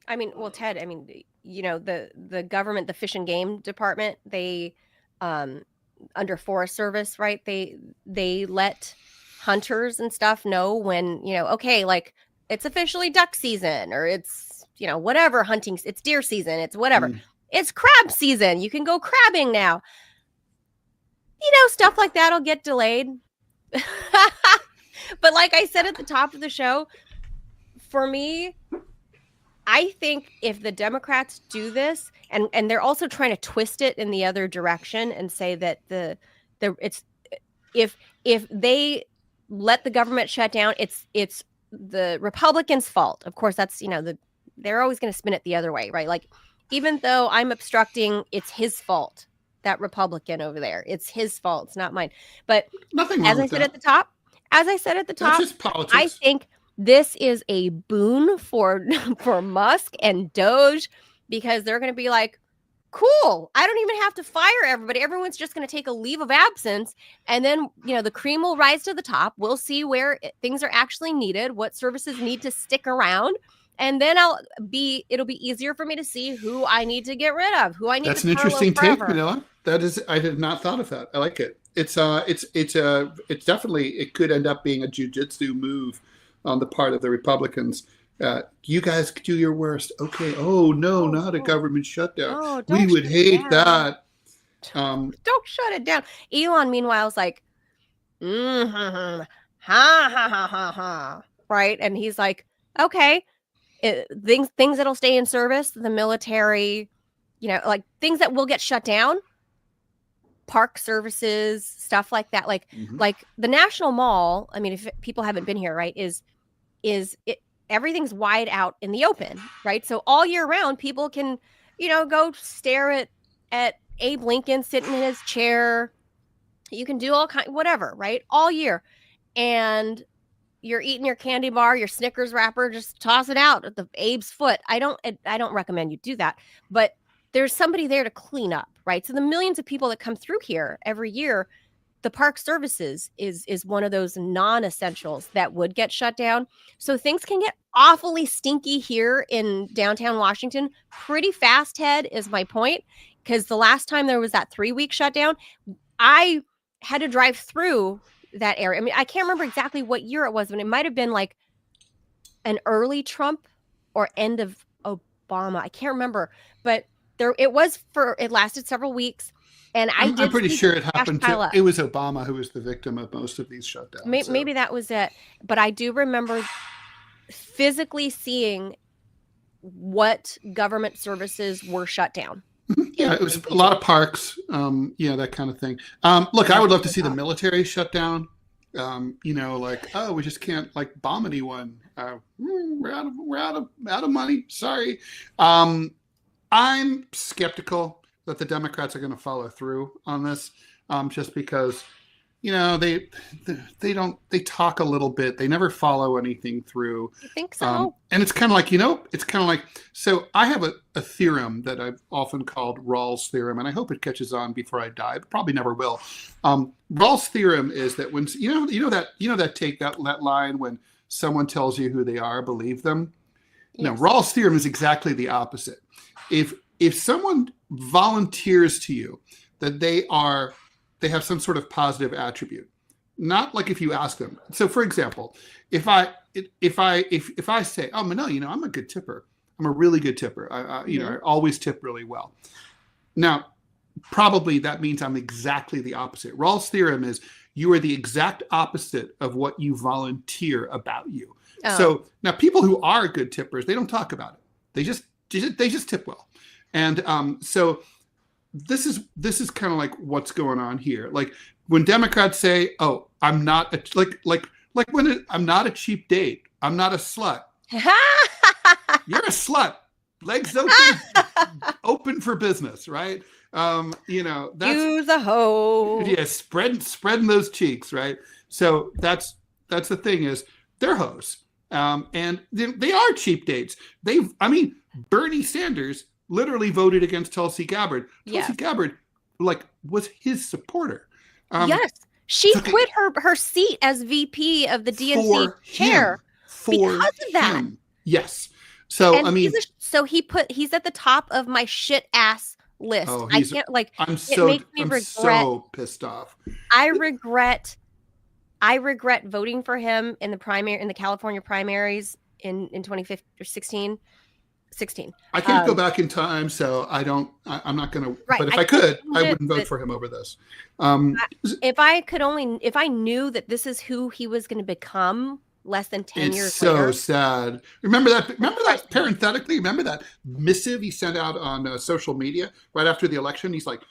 I mean, well, Ted, the government, the Fish and Game Department, they, under Forest Service, right, they let hunters and stuff know when, okay, like, it's officially duck season, or it's, whatever, hunting, it's deer season, it's whatever. It's crab season. You can go crabbing now. Stuff like that'll get delayed. But like I said at the top of the show, for me, I think if the Democrats do this, and they're also trying to twist it in the other direction and say that if they let the government shut down, it's the Republicans' fault. Of course, that's they're always going to spin it the other way, right? Like, even though I'm obstructing, it's his fault. That Republican over there, it's his fault. It's not mine. But nothing. As I said at the top, that's just politics. I think this is a boon for Musk and DOGE, because they're going to be like, cool, I don't even have to fire everybody. Everyone's just going to take a leave of absence. And then, the cream will rise to the top. We'll see where things are actually needed, what services need to stick around. And then it'll be easier for me to see who I need to get rid of, who I need That's to an interesting take, Manila. That is, I had not thought of that. I like it. It's definitely, it could end up being a jujitsu move on the part of the Republicans You guys do your worst. Okay. Oh no, not a government shutdown. No, We would hate that. Don't shut it down. Elon, meanwhile, is like, ha ha ha ha ha, right? And he's like, okay, things that'll stay in service, the military, like things that will get shut down, park services, stuff like that. Like the National Mall. I mean, if people haven't been here, right, is it, everything's wide out in the open, right? So all year round, people can, go stare at Abe Lincoln sitting in his chair. You can do all whatever, right? All year. And you're eating your candy bar, your Snickers wrapper, just toss it out at the Abe's foot. I don't recommend you do that, but there's somebody there to clean up, right? So the millions of people that come through here every year, the park services is one of those non-essentials that would get shut down. So things can get awfully stinky here in downtown Washington pretty fast, Ted, is my point. Because the last time there was that 3-week shutdown, I had to drive through that area. I mean, I can't remember exactly what year it was, but it might have been like an early Trump or end of Obama. I can't remember, but it lasted several weeks. And I'm pretty sure it happened it was Obama who was the victim of most of these shutdowns. Maybe that was it. But I do remember physically seeing what government services were shut down. Yeah, it was a lot of parks, that kind of thing. Look, I would love to see the military shut down. Like, oh, we just can't bomb anyone. We're out of money. Sorry. I'm skeptical that the Democrats are going to follow through on this, just because, they talk a little bit. They never follow anything through. You think so? And it's kind of like, so I have a theorem that I've often called Rawls' theorem, and I hope it catches on before I die. It probably never will. Rawls' theorem is that when, that line when someone tells you who they are, believe them. Yes. No, Rawls' theorem is exactly the opposite. If someone volunteers to you that they have some sort of positive attribute, not like if you ask them. So, for example, if I say, oh, Manil, I'm a good tipper. I'm a really good tipper. I always tip really well. Now, probably that means I'm exactly the opposite. Rawls' theorem is you are the exact opposite of what you volunteer about you. Oh. So now people who are good tippers, they don't talk about it. They just tip well. And so this is kind of like what's going on here. Like when Democrats say, "Oh, I'm not I'm not a cheap date. I'm not a slut." You're a slut. Legs open for business, right? That's use a hoe. Yeah, spreading those cheeks, right? So that's the thing is they're hoes, and they are cheap dates. Bernie Sanders literally voted against Tulsi Gabbard. Tulsi Gabbard, was his supporter. Yes, she quit her seat as VP of the DNC chair because of that. Yes. So he's at the top of my shit ass list. Oh, I can't I'm regret. So pissed off. I regret voting for him in the California primaries in 2016. I can't go back in time, so I'm not going to. Right, but if I could, I wouldn't vote for him over this. If I knew that this is who he was going to become less than 10 years later. It's so sad. Remember that parenthetically? Remember that missive he sent out on social media right after the election? He's like,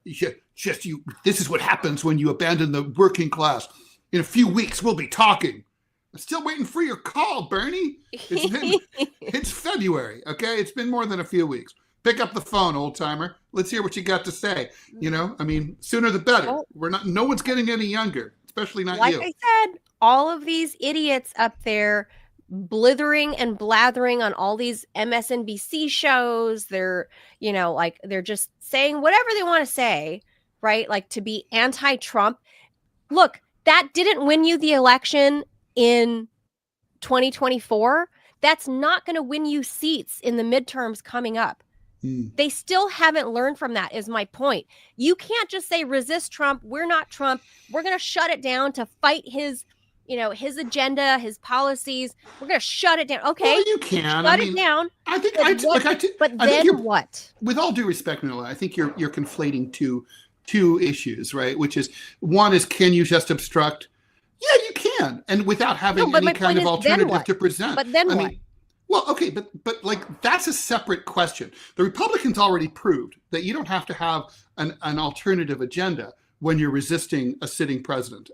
this is what happens when you abandon the working class. In a few weeks, we'll be talking. I'm still waiting for your call, Bernie. It's February, okay? It's been more than a few weeks. Pick up the phone, old timer. Let's hear what you got to say. Sooner the better. No one's getting any younger, especially not you. Like I said, all of these idiots up there blithering and blathering on all these MSNBC shows. They're, they're just saying whatever they want to say, right? Like to be anti-Trump. Look, that didn't win you the election in 2024. That's not going to win you seats in the midterms coming up. They still haven't learned from that, is my point. You can't just say resist Trump. We're not Trump. We're going to shut it down to fight his his agenda, his policies. We're going to shut it down. Okay. Well, you can. Shut it down. I think but then what? With all due respect, Manila, I think you're conflating two issues, right? Which is, one is, can you just obstruct? Yeah, you can, and without having any kind of alternative to present. But then what? Well, okay, but like, that's a separate question. The Republicans already proved that you don't have to have an alternative agenda when you're resisting a sitting president.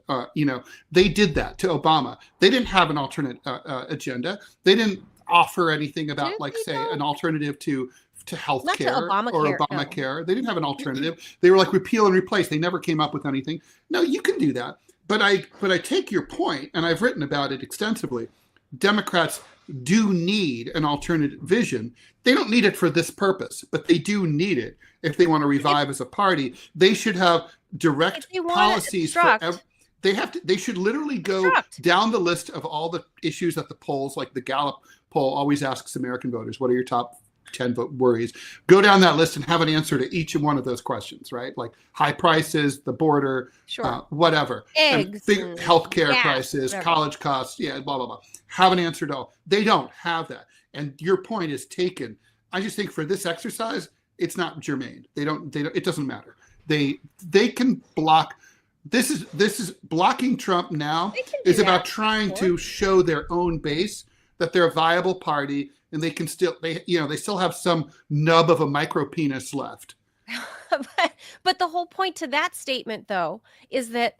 They did that to Obama. They didn't have an alternate agenda. They didn't offer anything about, an alternative to health care or Obamacare. No. They didn't have an alternative. They were like, repeal and replace. They never came up with anything. No, you can do that. But I take your point, and I've written about it extensively. Democrats do need an alternate vision. They don't need it for this purpose, but they do need it if they want to revive as a party. They should have direct policies for they should literally go down the list of all the issues that the polls, like the Gallup poll always asks American voters, what are your top 10 worries? Go down that list and have an answer to each one of those questions, right? Like high prices, the border, whatever. Eggs, big healthcare prices, college costs, blah, blah, blah. Have an answer to all. They don't have that. And your point is taken. I just think for this exercise, it's not germane. It doesn't matter. They can block. This is blocking Trump now is about trying to show their own base that they're a viable party, and they can still they still have some nub of a micro penis left. But the whole point to that statement, though, is that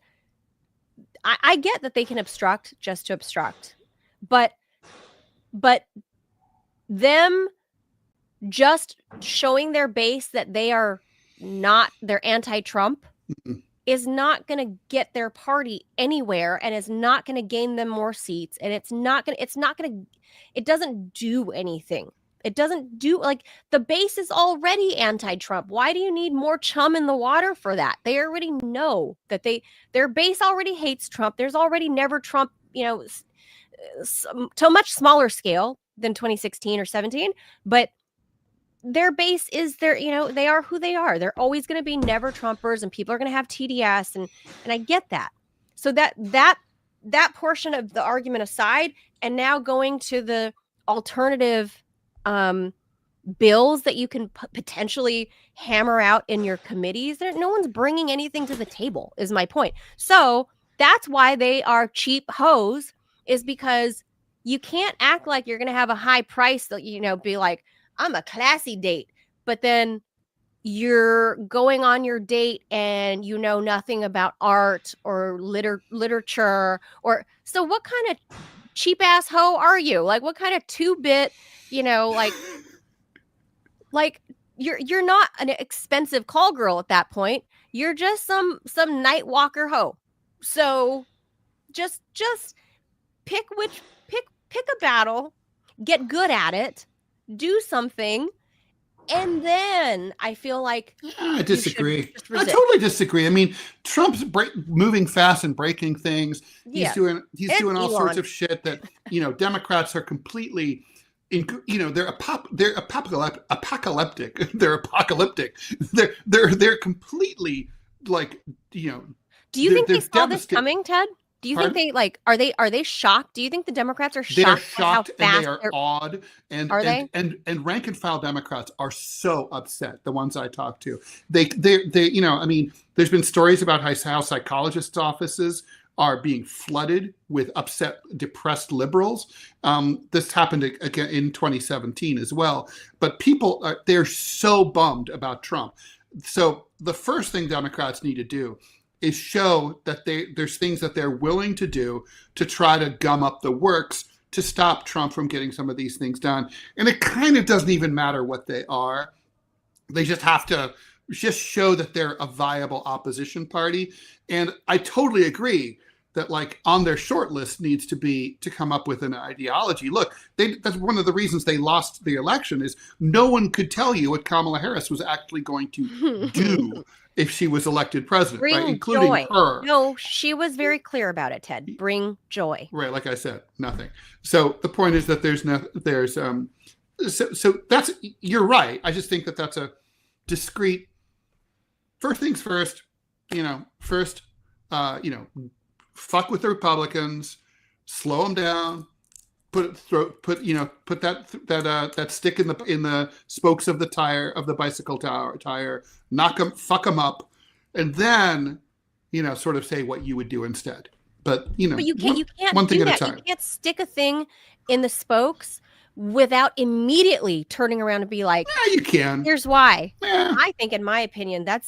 I get that they can obstruct just to obstruct, but them just showing their base that they're anti-Trump is not going to get their party anywhere, and is not going to gain them more seats, and it doesn't do anything. It doesn't do, the base is already anti-Trump. Why do you need more chum in the water for that? They already know that their base already hates Trump. There's already never Trump, to a much smaller scale than 2016 or 17, but their base is they are who they are. They're always going to be never Trumpers, and people are going to have TDS, and I get that. So that portion of the argument aside, and now going to the alternative bills that you can potentially hammer out in your committees, no one's bringing anything to the table, is my point. So that's why they are cheap hoes, is because you can't act like you're going to have a high price that, be like, I'm a classy date, but then you're going on your date and you know nothing about art or literature, so what kind of cheap ass hoe are you? Like, what kind of 2-bit, like you're not an expensive call girl at that point. You're just some night walker hoe. So just pick a battle, get good at it, do something, and then I feel like I disagree. I totally disagree. I mean, Trump's moving fast and breaking things. He's doing all sorts of shit that Democrats are completely. They're apocalyptic. They're apocalyptic. They're completely like. Do you think they saw this coming, Ted? Do you think they are they shocked? Do you think the Democrats are shocked? They're shocked, at how fast and they are awed. And are they? And rank and file Democrats are so upset. The ones I talk to, they I mean, there's been stories about how psychologists' offices are being flooded with upset, depressed liberals. This happened again in 2017 as well. But people they're so bummed about Trump. So the first thing Democrats need to do is show that there's things that they're willing to do to try to gum up the works to stop Trump from getting some of these things done. And it kind of doesn't even matter what they are. They just have to just show that they're a viable opposition party. And I totally agree that on their short list needs to come up with an ideology. Look, that's one of the reasons they lost the election, is no one could tell you what Kamala Harris was actually going to do if she was elected president, right? Including joy. Her. No, she was very clear about it, Ted. Bring joy. Right, like I said, nothing. So the point is that so that's, you're right. I just think that that's a discrete, first things first, fuck with the Republicans, slow them down, put that stick in the spokes of the bicycle tire, knock them, fuck them up, and then sort of say what you would do instead. But you can't one thing at a time. You can't stick a thing in the spokes without immediately turning around and be like, yeah, you can. Here's why. Yeah. I think, in my opinion, I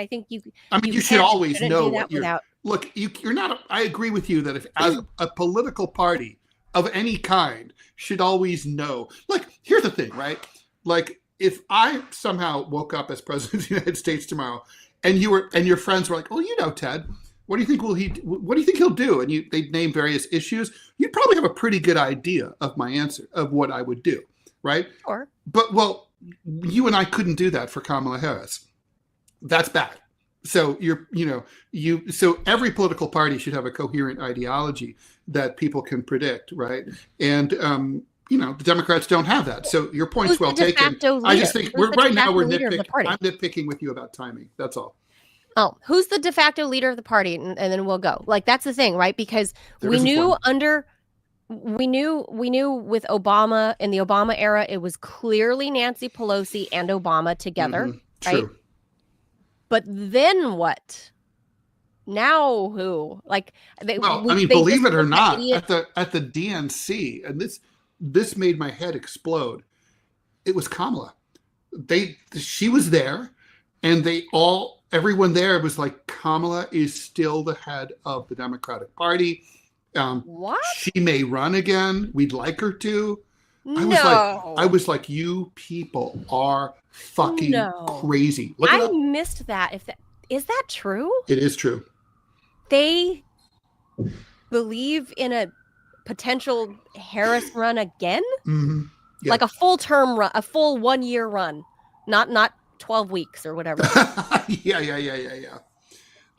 think you. I mean, you should always know what you're. Look, you're not. I agree with you that if as a political party of any kind should always know. Like, here's the thing, right? Like, if I somehow woke up as president of the United States tomorrow, and your friends were like, "Oh, Ted, what do you think what do you think he'll do?" And they'd name various issues. You'd probably have a pretty good idea of my answer of what I would do, right? Sure. But you and I couldn't do that for Kamala Harris. That's bad. So so every political party should have a coherent ideology that people can predict, right? And the Democrats don't have that. So your point's well taken. I just think we're nitpicking. I'm nitpicking with you about timing. That's all. Oh, who's the de facto leader of the party? And then we'll go. Like, that's the thing, right? Because we knew with Obama, in the Obama era, it was clearly Nancy Pelosi and Obama together, right? True. But then what? Now who? Like, believe it or not, at the DNC, and this made my head explode. It was Kamala. She was there, and everyone there was like, Kamala is still the head of the Democratic Party. What? She may run again. We'd like her to. I was like, you people are fucking crazy. I missed that. Is that true? It is true. They believe in a potential Harris run again? Mm-hmm. Yeah. Like a full term run, a full 1 year run, not 12 weeks or whatever. Yeah.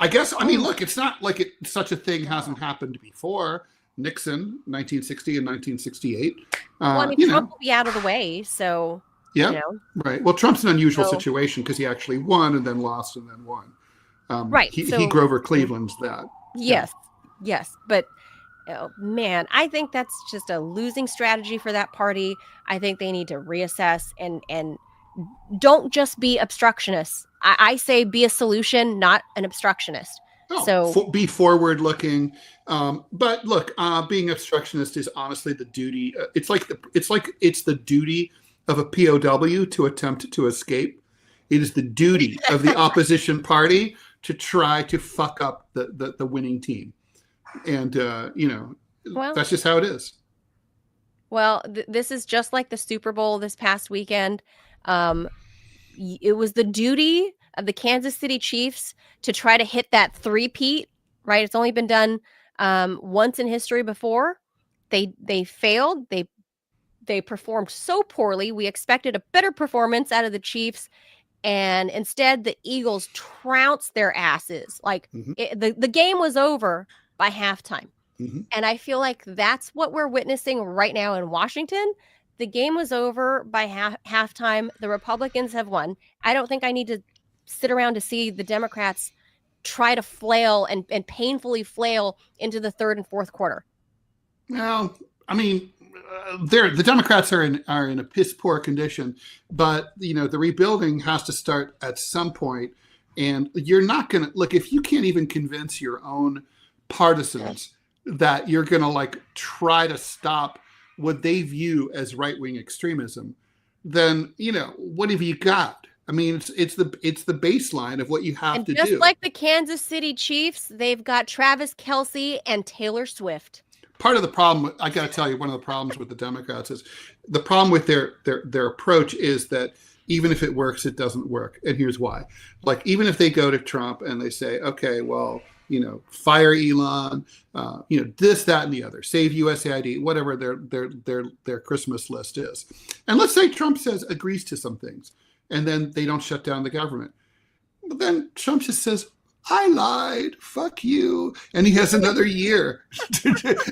I guess, look, it's not like such a thing hasn't happened before. Nixon, 1960 and 1968. Trump will be out of the way, so. Yeah, right. Well, Trump's an unusual situation because he actually won and then lost and then won. Right. He Grover Cleveland's that. Yes. But, man, I think that's just a losing strategy for that party. I think they need to reassess and don't just be obstructionists. I say be a solution, not an obstructionist. Be forward looking. But look, being obstructionist is honestly the duty. It's the duty of a POW to attempt to escape. It is the duty of the opposition party to try to fuck up the winning team. And, that's just how it is. Well, this is just like the Super Bowl this past weekend. It was the duty of the Kansas City Chiefs to try to hit that three-peat, right? It's only been done once in history before. They failed. They performed so poorly. We expected a better performance out of the Chiefs, and instead the Eagles trounced their asses. Like, the game was over by halftime. Mm-hmm. And I feel like that's what we're witnessing right now in Washington. The game was over by halftime. The Republicans have won. I don't think I need to sit around to see the Democrats try to flail and painfully flail into the third and fourth quarter. Well, the Democrats are in a piss poor condition, but the rebuilding has to start at some point. And you're not going to look, if you can't even convince your own partisans that you're going to try to stop what they view as right-wing extremism, then what have you got? It's the baseline of what you have to do. Just like the Kansas City Chiefs, they've got Travis Kelce and Taylor Swift. Part of the problem, I got to tell you, one of the problems with the Democrats is the problem with their approach is that even if it works, it doesn't work. And here's why. Even if they go to Trump and they say, okay, well, fire Elon, this, that, and the other, save USAID, whatever their Christmas list is. And let's say Trump agrees to some things, and then they don't shut down the government. But then Trump just says, I lied, fuck you. And he has another year.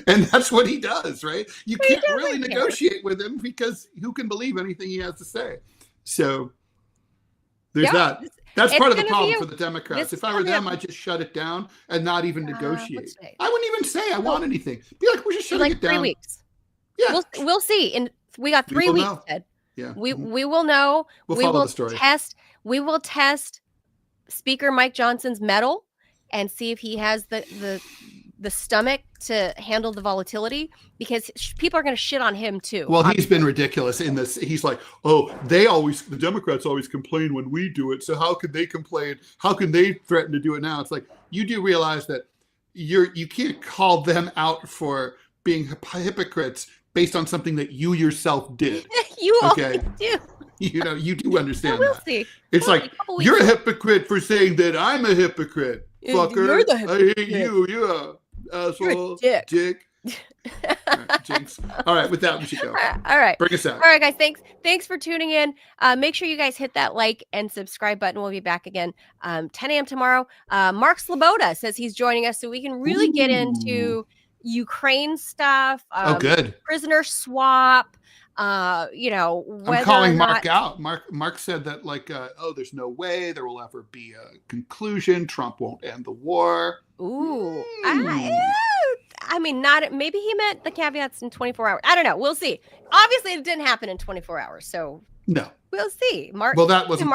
And that's what he does, right? You can't really negotiate with him because who can believe anything he has to say? So there's that. That's part of the problem for the Democrats. If I were them, I'd just shut it down and not even negotiate. I wouldn't even say I want anything. Be like, we're just shutting it down. 3 weeks. Yeah. We'll see. And we got 3 weeks, Ted. Yeah. We will know. We'll follow the story. We will test Speaker Mike Johnson's mettle and see if he has the stomach to handle the volatility, because people are going to shit on him too. Well, he's been ridiculous in this. He's like, oh, the Democrats always complain when we do it. So how could they complain? How can they threaten to do it now? It's like, you do realize that you can't call them out for being hypocrites based on something that you yourself did. You always do. You do understand we'll that. See. It's like, you're a hypocrite for saying that I'm a hypocrite. Fucker. You're the hypocrite. I hate you. You're a asshole. You're a dick. All right, jinx. All right, with that, we should go. All right. Bring us out. All right, guys. Thanks for tuning in. Make sure you guys hit that like and subscribe button. We'll be back again 10 a.m. tomorrow. Mark Sloboda says he's joining us so we can really get into Ukraine stuff. Good. Prisoner swap. I'm calling Mark out. Mark said that there's no way there will ever be a conclusion. Trump won't end the war. Ooh. Maybe he meant the caveats in 24 hours. I don't know. We'll see. Obviously, it didn't happen in 24 hours. So no, we'll see. Mark. Well, that wasn't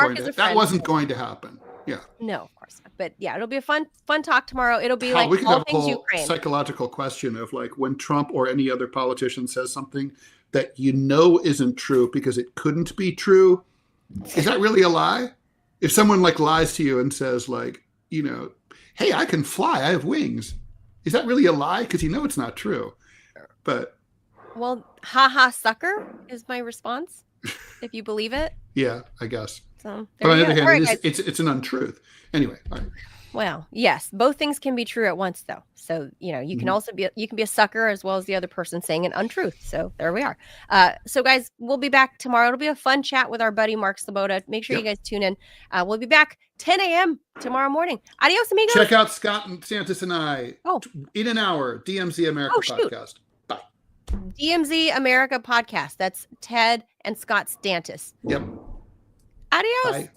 going to happen. Yeah. No, of course not. But yeah, it'll be a fun talk tomorrow. It'll be we can all have things a whole Ukraine. Psychological question of when Trump or any other politician says something that isn't true because it couldn't be true. Is that really a lie? If someone lies to you and says hey, I can fly, I have wings. Is that really a lie? Because it's not true. But haha, sucker is my response. If you believe it. Yeah, I guess. So, but on the other hand, it's an untruth. Anyway, all right. Well, yes, both things can be true at once, though. So you can also be a sucker as well as the other person saying an untruth. So there we are. So guys, we'll be back tomorrow. It'll be a fun chat with our buddy Mark Sloboda. Make sure you guys tune in. We'll be back 10 a.m. tomorrow morning. Adios, amigos. Check out Scott and Santis and I in an hour. DMZ America podcast. Bye. DMZ America podcast. That's Ted and Scott Stantis. Yep. Adios. Bye.